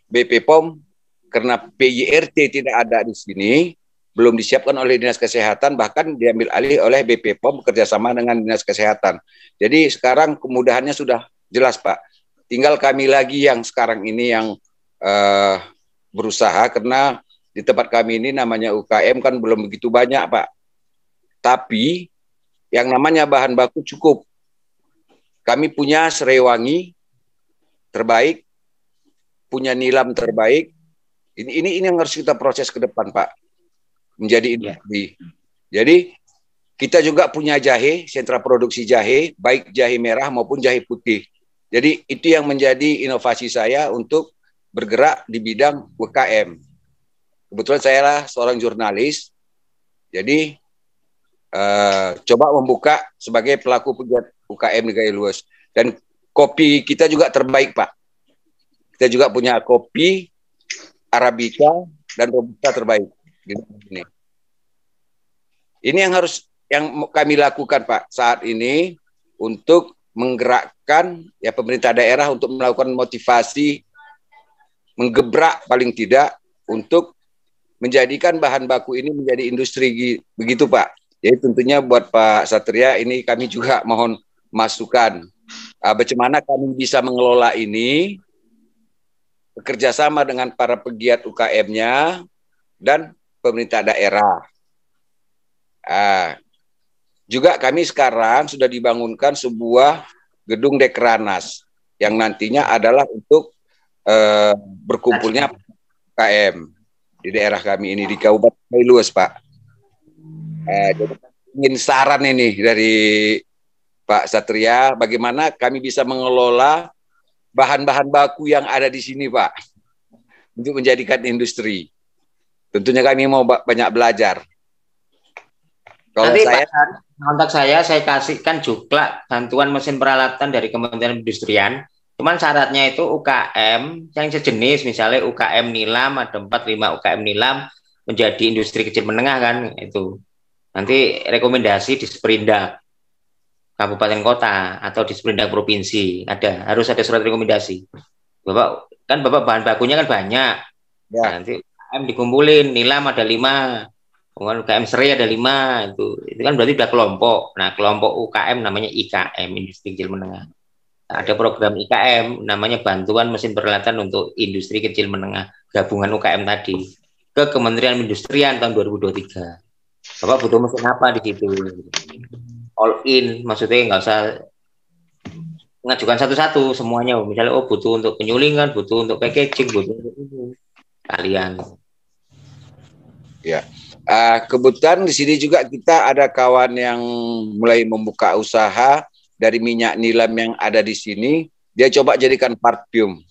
BP POM karena PYRT tidak ada di sini, belum disiapkan oleh Dinas Kesehatan, bahkan diambil alih oleh BP POM bekerjasama dengan Dinas Kesehatan. Jadi sekarang kemudahannya sudah jelas, Pak. Tinggal kami lagi yang sekarang ini yang berusaha, karena di tempat kami ini namanya UKM kan belum begitu banyak, Pak. Tapi yang namanya bahan baku cukup. Kami punya serai wangi terbaik, punya nilam terbaik. Ini yang harus kita proses ke depan, Pak. Menjadi industri. Jadi kita juga punya jahe, sentra produksi jahe, baik jahe merah maupun jahe putih. Jadi itu yang menjadi inovasi saya untuk bergerak di bidang UKM. Kebetulan saya lah seorang jurnalis, jadi coba membuka sebagai pelaku pegiat UKM di Gayo-Lues. Dan kopi kita juga terbaik, Pak. Kita juga punya kopi Arabica dan Robusta terbaik. Ini yang kami lakukan, Pak, saat ini untuk menggerakkan ya pemerintah daerah untuk melakukan motivasi, menggebrak paling tidak untuk menjadikan bahan baku ini menjadi industri, begitu Pak. Jadi tentunya buat Pak Satria ini kami juga mohon masukan. Bagaimana kami bisa mengelola ini bekerja sama dengan para pegiat UKM-nya dan pemerintah daerah. Juga kami sekarang sudah dibangunkan sebuah gedung Dekranas yang nantinya adalah untuk berkumpulnya UKM di daerah kami ini di Kabupaten Bailuas, Pak. Jadi ingin saran ini dari Pak Satria, bagaimana kami bisa mengelola bahan-bahan baku yang ada di sini, Pak, untuk menjadikan industri. Tentunya kami mau banyak belajar. Kalau nanti saya, kontak saya kasihkan juga bantuan mesin peralatan dari Kementerian Perindustrian. Cuman syaratnya itu UKM yang sejenis, misalnya UKM Nilam, ada 4-5 UKM Nilam menjadi industri kecil menengah kan, itu. Nanti rekomendasi di Sperindak Kabupaten Kota atau di Sperindak Provinsi, harus ada surat rekomendasi. Bapak bahan bakunya kan banyak. Ya. Nah, nanti UKM dikumpulin, Nilam ada 5, UKM Serai ada 5, itu kan berarti udah kelompok. Nah, kelompok UKM namanya IKM, industri kecil menengah. Ada program IKM namanya bantuan mesin peralatan untuk industri kecil menengah, gabungan UKM tadi ke Kementerian Perindustrian tahun 2023. Bapak butuh mesin apa di situ? All in, maksudnya nggak usah mengajukan satu-satu semuanya. Misalnya butuh untuk penyulingan, butuh untuk packaging, butuh untuk kalian. Ya, kebetulan di sini juga kita ada kawan yang mulai membuka usaha dari minyak nilam yang ada di sini. Dia coba jadikan parfum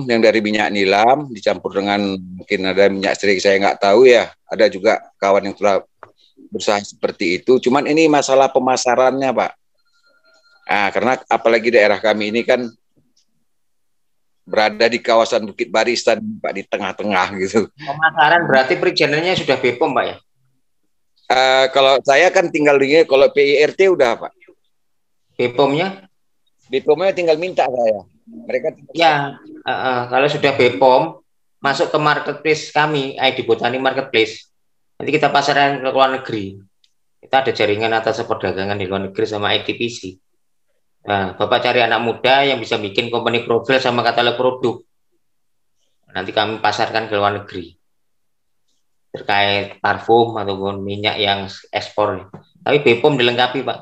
yang dari minyak nilam dicampur dengan mungkin ada minyak serai, saya nggak tahu ya. Ada juga kawan yang telah berusaha seperti itu. Cuman ini masalah pemasarannya, Pak. Karena apalagi daerah kami ini kan berada di kawasan Bukit Barisan, Pak, di tengah-tengah gitu. Pemasaran berarti perizinannya sudah BPOM, Pak ya? Kalau saya kan tinggal di, kalau PIRT udah, Pak. BPOM-nya? BPOM-nya tinggal minta saya. Mereka ya, kalau sudah BPOM masuk ke marketplace kami, ID Botani Marketplace. Nanti kita pasarkan ke luar negeri. Kita ada jaringan atas perdagangan di luar negeri sama ITPC. Nah, Bapak cari anak muda yang bisa bikin company profile sama katalog produk. Nanti kami pasarkan ke luar negeri. Terkait parfum ataupun minyak yang ekspor. Tapi BPOM dilengkapi, Pak.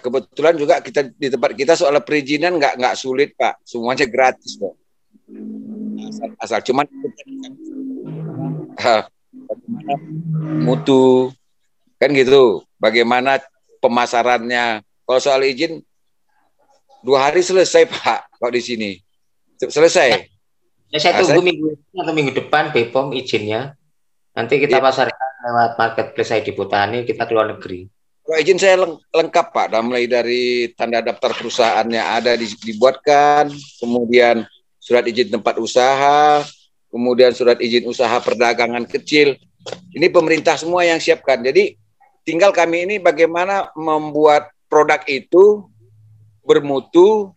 Kebetulan juga kita di tempat kita soal perizinan nggak sulit, Pak. Semuanya gratis, Pak. Asal cuman bagaimana mutu kan gitu. Bagaimana pemasarannya. Kalau soal izin 2 hari selesai, Pak. Kalau di sini selesai. Ya, saya tunggu minggu atau minggu depan BPOM izinnya. Nanti kita pasarkan lewat marketplace ID Botani, kita ke luar negeri. Kalau izin saya lengkap, Pak. Mulai dari tanda daftar perusahaannya ada dibuatkan, kemudian surat izin tempat usaha, kemudian surat izin usaha perdagangan kecil. Ini pemerintah semua yang siapkan. Jadi tinggal kami ini bagaimana membuat produk itu bermutu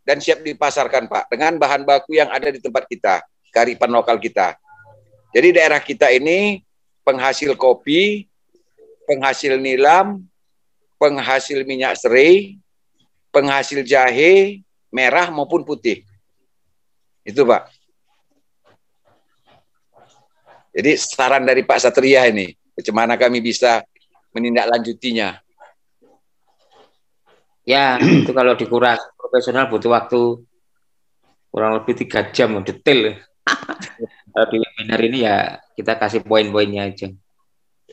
dan siap dipasarkan, Pak, dengan bahan baku yang ada di tempat kita, kearifan lokal kita. Jadi daerah kita ini penghasil kopi, penghasil nilam, penghasil minyak serai, penghasil jahe, merah maupun putih. Itu, Pak. Jadi saran dari Pak Satria ini, bagaimana kami bisa menindaklanjutinya. Ya, itu kalau dikuras profesional butuh waktu kurang lebih 3 jam detail. Kalau di webinar ini ya kita kasih poin-poinnya aja.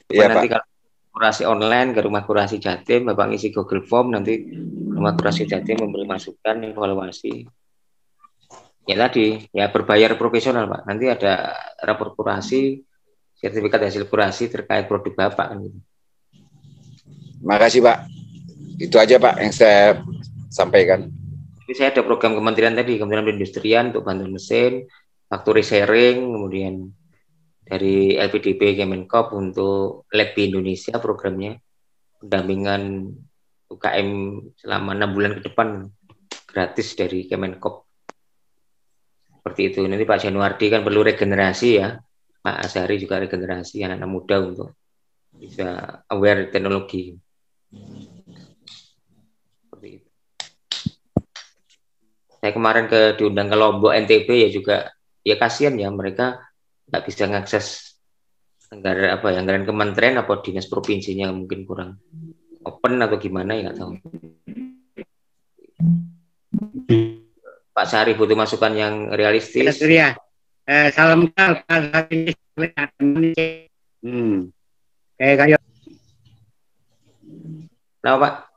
Ya, nanti Pak, kalau kurasi online ke Rumah Kurasi Jatim, Bapak ngisi Google Form, nanti Rumah Kurasi Jatim memberi masukan, evaluasi. Ya tadi, ya berbayar profesional, Pak. Nanti ada rapor kurasi, sertifikat hasil kurasi terkait produk Bapak. Makasih, Pak. Itu aja, Pak, yang saya sampaikan. Jadi saya ada program kementerian tadi, Kementerian Perindustrian untuk bantuan mesin, factory sharing, kemudian dari LPDP Kemenkop untuk Lab di Indonesia programnya, pendampingan UKM selama 6 bulan ke depan gratis dari Kemenkop. Seperti itu. Nanti Pak Januardi kan perlu regenerasi ya, Pak Azhari juga regenerasi anak-anak muda untuk bisa aware teknologi. Seperti itu. Saya kemarin diundang ke Lombok NTB ya juga, ya kasihan ya mereka nggak bisa mengakses anggaran kementerian apa dinas provinsinya mungkin kurang open atau gimana ya nggak tahu. Pak Sari butuh masukan yang realistis. Ya, salam kenal Pak Sari. Kayak Nah, Pak.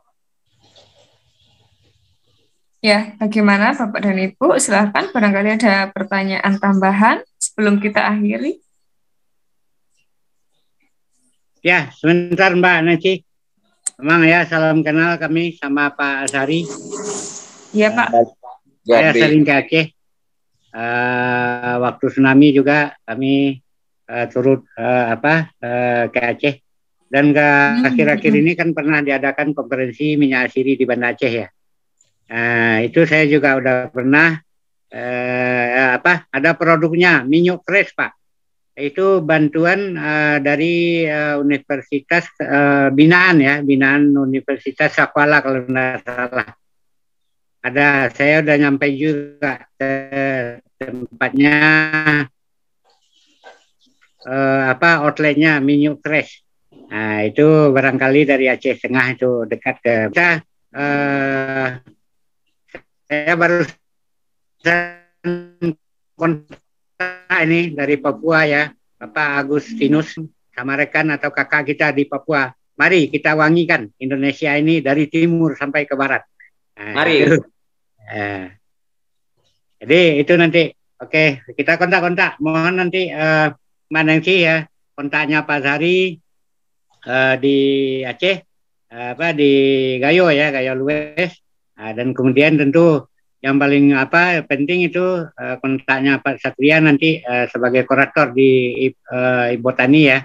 Ya, bagaimana Bapak dan Ibu? Silahkan, barangkali ada pertanyaan tambahan sebelum kita akhiri. Ya, sebentar Mbak Nancy. Memang ya, salam kenal kami sama Pak Azhari. Iya, Pak. Saya sering ke Aceh. Waktu tsunami juga kami turut ke Aceh. Dan akhir-akhir ini kan pernah diadakan konferensi minyak asiri di Banda Aceh ya. Itu saya juga udah pernah ada produknya minyak fresh Pak. Itu bantuan dari Universitas binaan Universitas Sakwala kalau tidak salah. Saya udah nyampe juga tempatnya outletnya minyak fresh. Nah itu barangkali dari Aceh Tengah itu dekat ke kita. Saya baru kontak ini dari Papua ya, Bapak Agustinus sama rekan atau kakak kita di Papua. Mari kita wangikan Indonesia ini dari timur sampai ke barat. Mari. Jadi itu nanti, oke, kita kontak-kontak. Mohon nanti Mbak Nancy ya, kontaknya Pak Zari di Aceh, di Gayo ya, Gayo Luwes. Dan kemudian tentu yang paling penting itu kontaknya Pak Satria nanti sebagai kurator di Ibotani ya.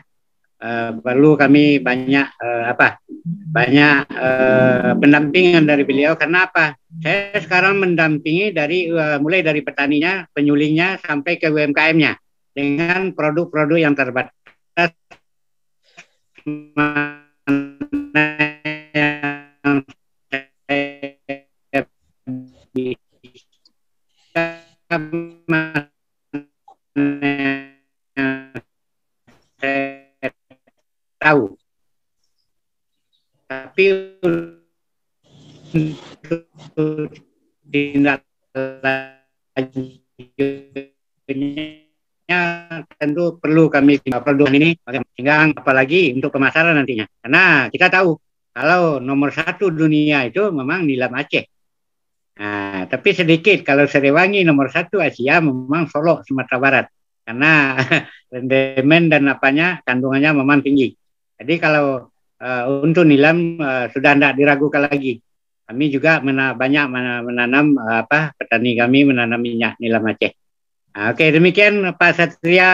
Perlu kami banyak pendampingan dari beliau. Karena apa? Saya sekarang mendampingi mulai dari petaninya, penyulingnya sampai ke UMKM-nya dengan produk-produk yang terbatas. Tahu, tapi untuk tindak lanjutnya tentu perlu kami produk ini sehingga apalagi untuk pemasaran nantinya, karena kita tahu kalau nomor 1 dunia itu memang nilam Aceh. Nah, tapi sedikit kalau Serewangi nomor 1 Asia memang Solo Sumatera Barat, karena rendemen dan kandungannya memang tinggi. Jadi kalau untuk nilam sudah tidak diragukan lagi. Kami juga banyak menanam petani kami menanam minyak nilam Aceh. Oke, demikian Pak Satria,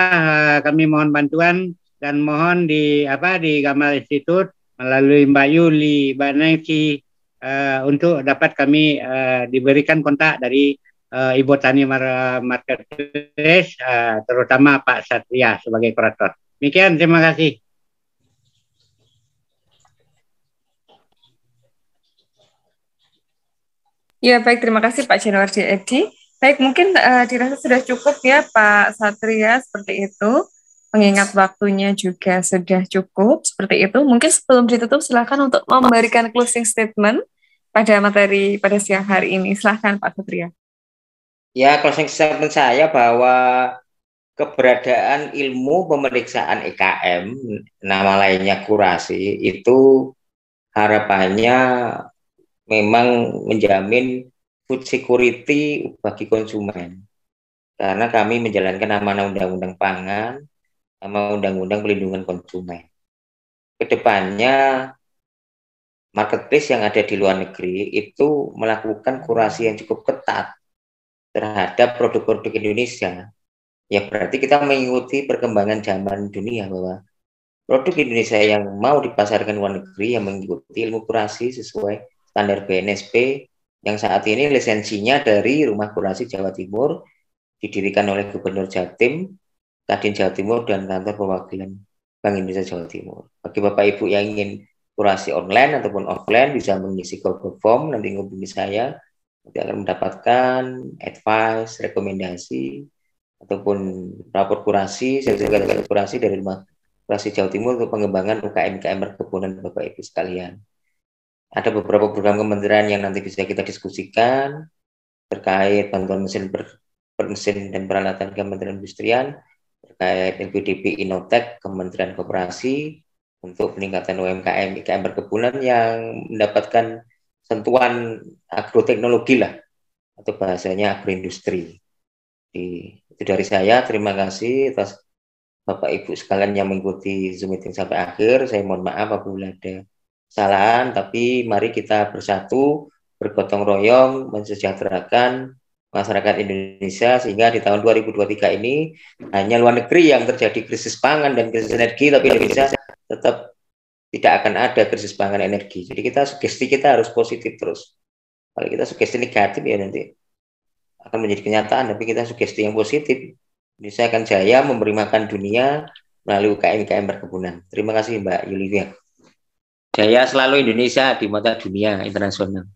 kami mohon bantuan dan mohon di Gamal Institute melalui Mbak Yuli, Mbak Nancy untuk dapat kami diberikan kontak dari Ibu Tani Marketplace, terutama Pak Satria sebagai kurator. Demikian, terima kasih. Ya, baik, terima kasih Pak Januardi Edi. Baik, mungkin dirasa sudah cukup ya Pak Satria seperti itu. Mengingat waktunya juga sudah cukup seperti itu. Mungkin sebelum ditutup silakan untuk memberikan closing statement pada materi pada siang hari ini. Silakan Pak Satria. Ya, closing statement saya bahwa keberadaan ilmu pemeriksaan EKM, nama lainnya kurasi, itu harapannya memang menjamin food security bagi konsumen. Karena kami menjalankan amanah Undang-Undang Pangan sama Undang-Undang Pelindungan Konsumen. Kedepannya, marketplace yang ada di luar negeri itu melakukan kurasi yang cukup ketat terhadap produk-produk Indonesia. Ya berarti kita mengikuti perkembangan zaman dunia bahwa produk Indonesia yang mau dipasarkan luar negeri yang mengikuti ilmu kurasi sesuai standar BNSP yang saat ini lisensinya dari Rumah Kurasi Jawa Timur didirikan oleh Gubernur Jatim, Kadin Jawa Timur, dan kantor perwakilan Bank Indonesia Jawa Timur. Bagi Bapak Ibu yang ingin kurasi online ataupun offline bisa mengisi Google Form, nanti hubungi saya, nanti akan mendapatkan advice, rekomendasi, ataupun rapor kurasi, sertifikat kurasi dari Rumah Kurasi Jawa Timur untuk pengembangan UKM-UKM perkebunan Bapak Ibu sekalian. Ada beberapa program kementerian yang nanti bisa kita diskusikan terkait bantuan mesin mesin dan peralatan Kementerian Perindustrian, terkait LPDP Inotek Kementerian Koperasi untuk peningkatan UMKM IKM perkebunan yang mendapatkan sentuhan agroteknologi lah, atau bahasanya agroindustri. Itu dari saya, terima kasih atas Bapak Ibu sekalian yang mengikuti Zoom meeting sampai akhir. Saya mohon maaf apabila ada kesalahan, tapi mari kita bersatu, bergotong royong, mensejahterakan masyarakat Indonesia sehingga di tahun 2023 ini hanya luar negeri yang terjadi krisis pangan dan krisis energi, tapi Indonesia tetap tidak akan ada krisis pangan energi. Jadi sugesti kita harus positif terus. Kalau kita sugesti negatif ya nanti akan menjadi kenyataan, tapi kita sugesti yang positif. Indonesia akan jaya memberi makan dunia melalui UKM-UKM perkebunan. Terima kasih Mbak Yulivia. Jaya selalu Indonesia di mata dunia internasional.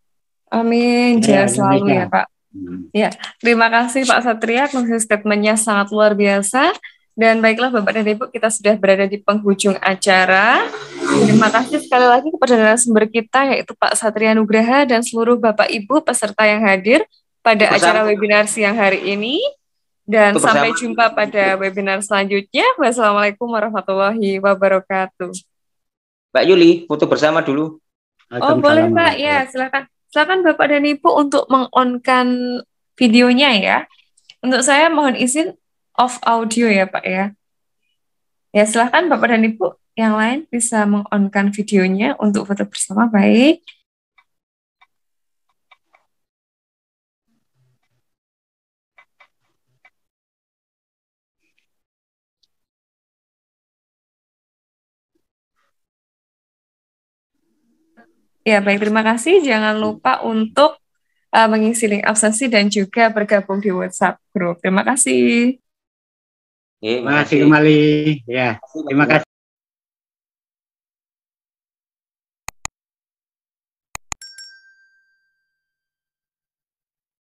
Amin, jaya selalu ya Pak. Ya, terima kasih Pak Satria, statementnya sangat luar biasa. Dan baiklah Bapak dan Ibu, kita sudah berada di penghujung acara. Terima kasih sekali lagi kepada narasumber kita, yaitu Pak Satria Nugraha dan seluruh Bapak Ibu peserta yang hadir pada acara webinar siang hari ini. Dan sampai jumpa pada webinar selanjutnya. Wassalamualaikum warahmatullahi wabarakatuh. Mbak Yuli, foto bersama dulu. Oh boleh Pak, ya silakan. Silakan Bapak dan Ibu untuk meng-on-kan videonya ya. Untuk saya mohon izin off audio ya Pak ya. Ya silakan Bapak dan Ibu yang lain bisa meng-on-kan videonya untuk foto bersama. Baik. Ya, baik. Terima kasih. Jangan lupa untuk mengisi link absensi dan juga bergabung di WhatsApp group. Terima kasih. Terima kasih kembali. Ya, terima kasih.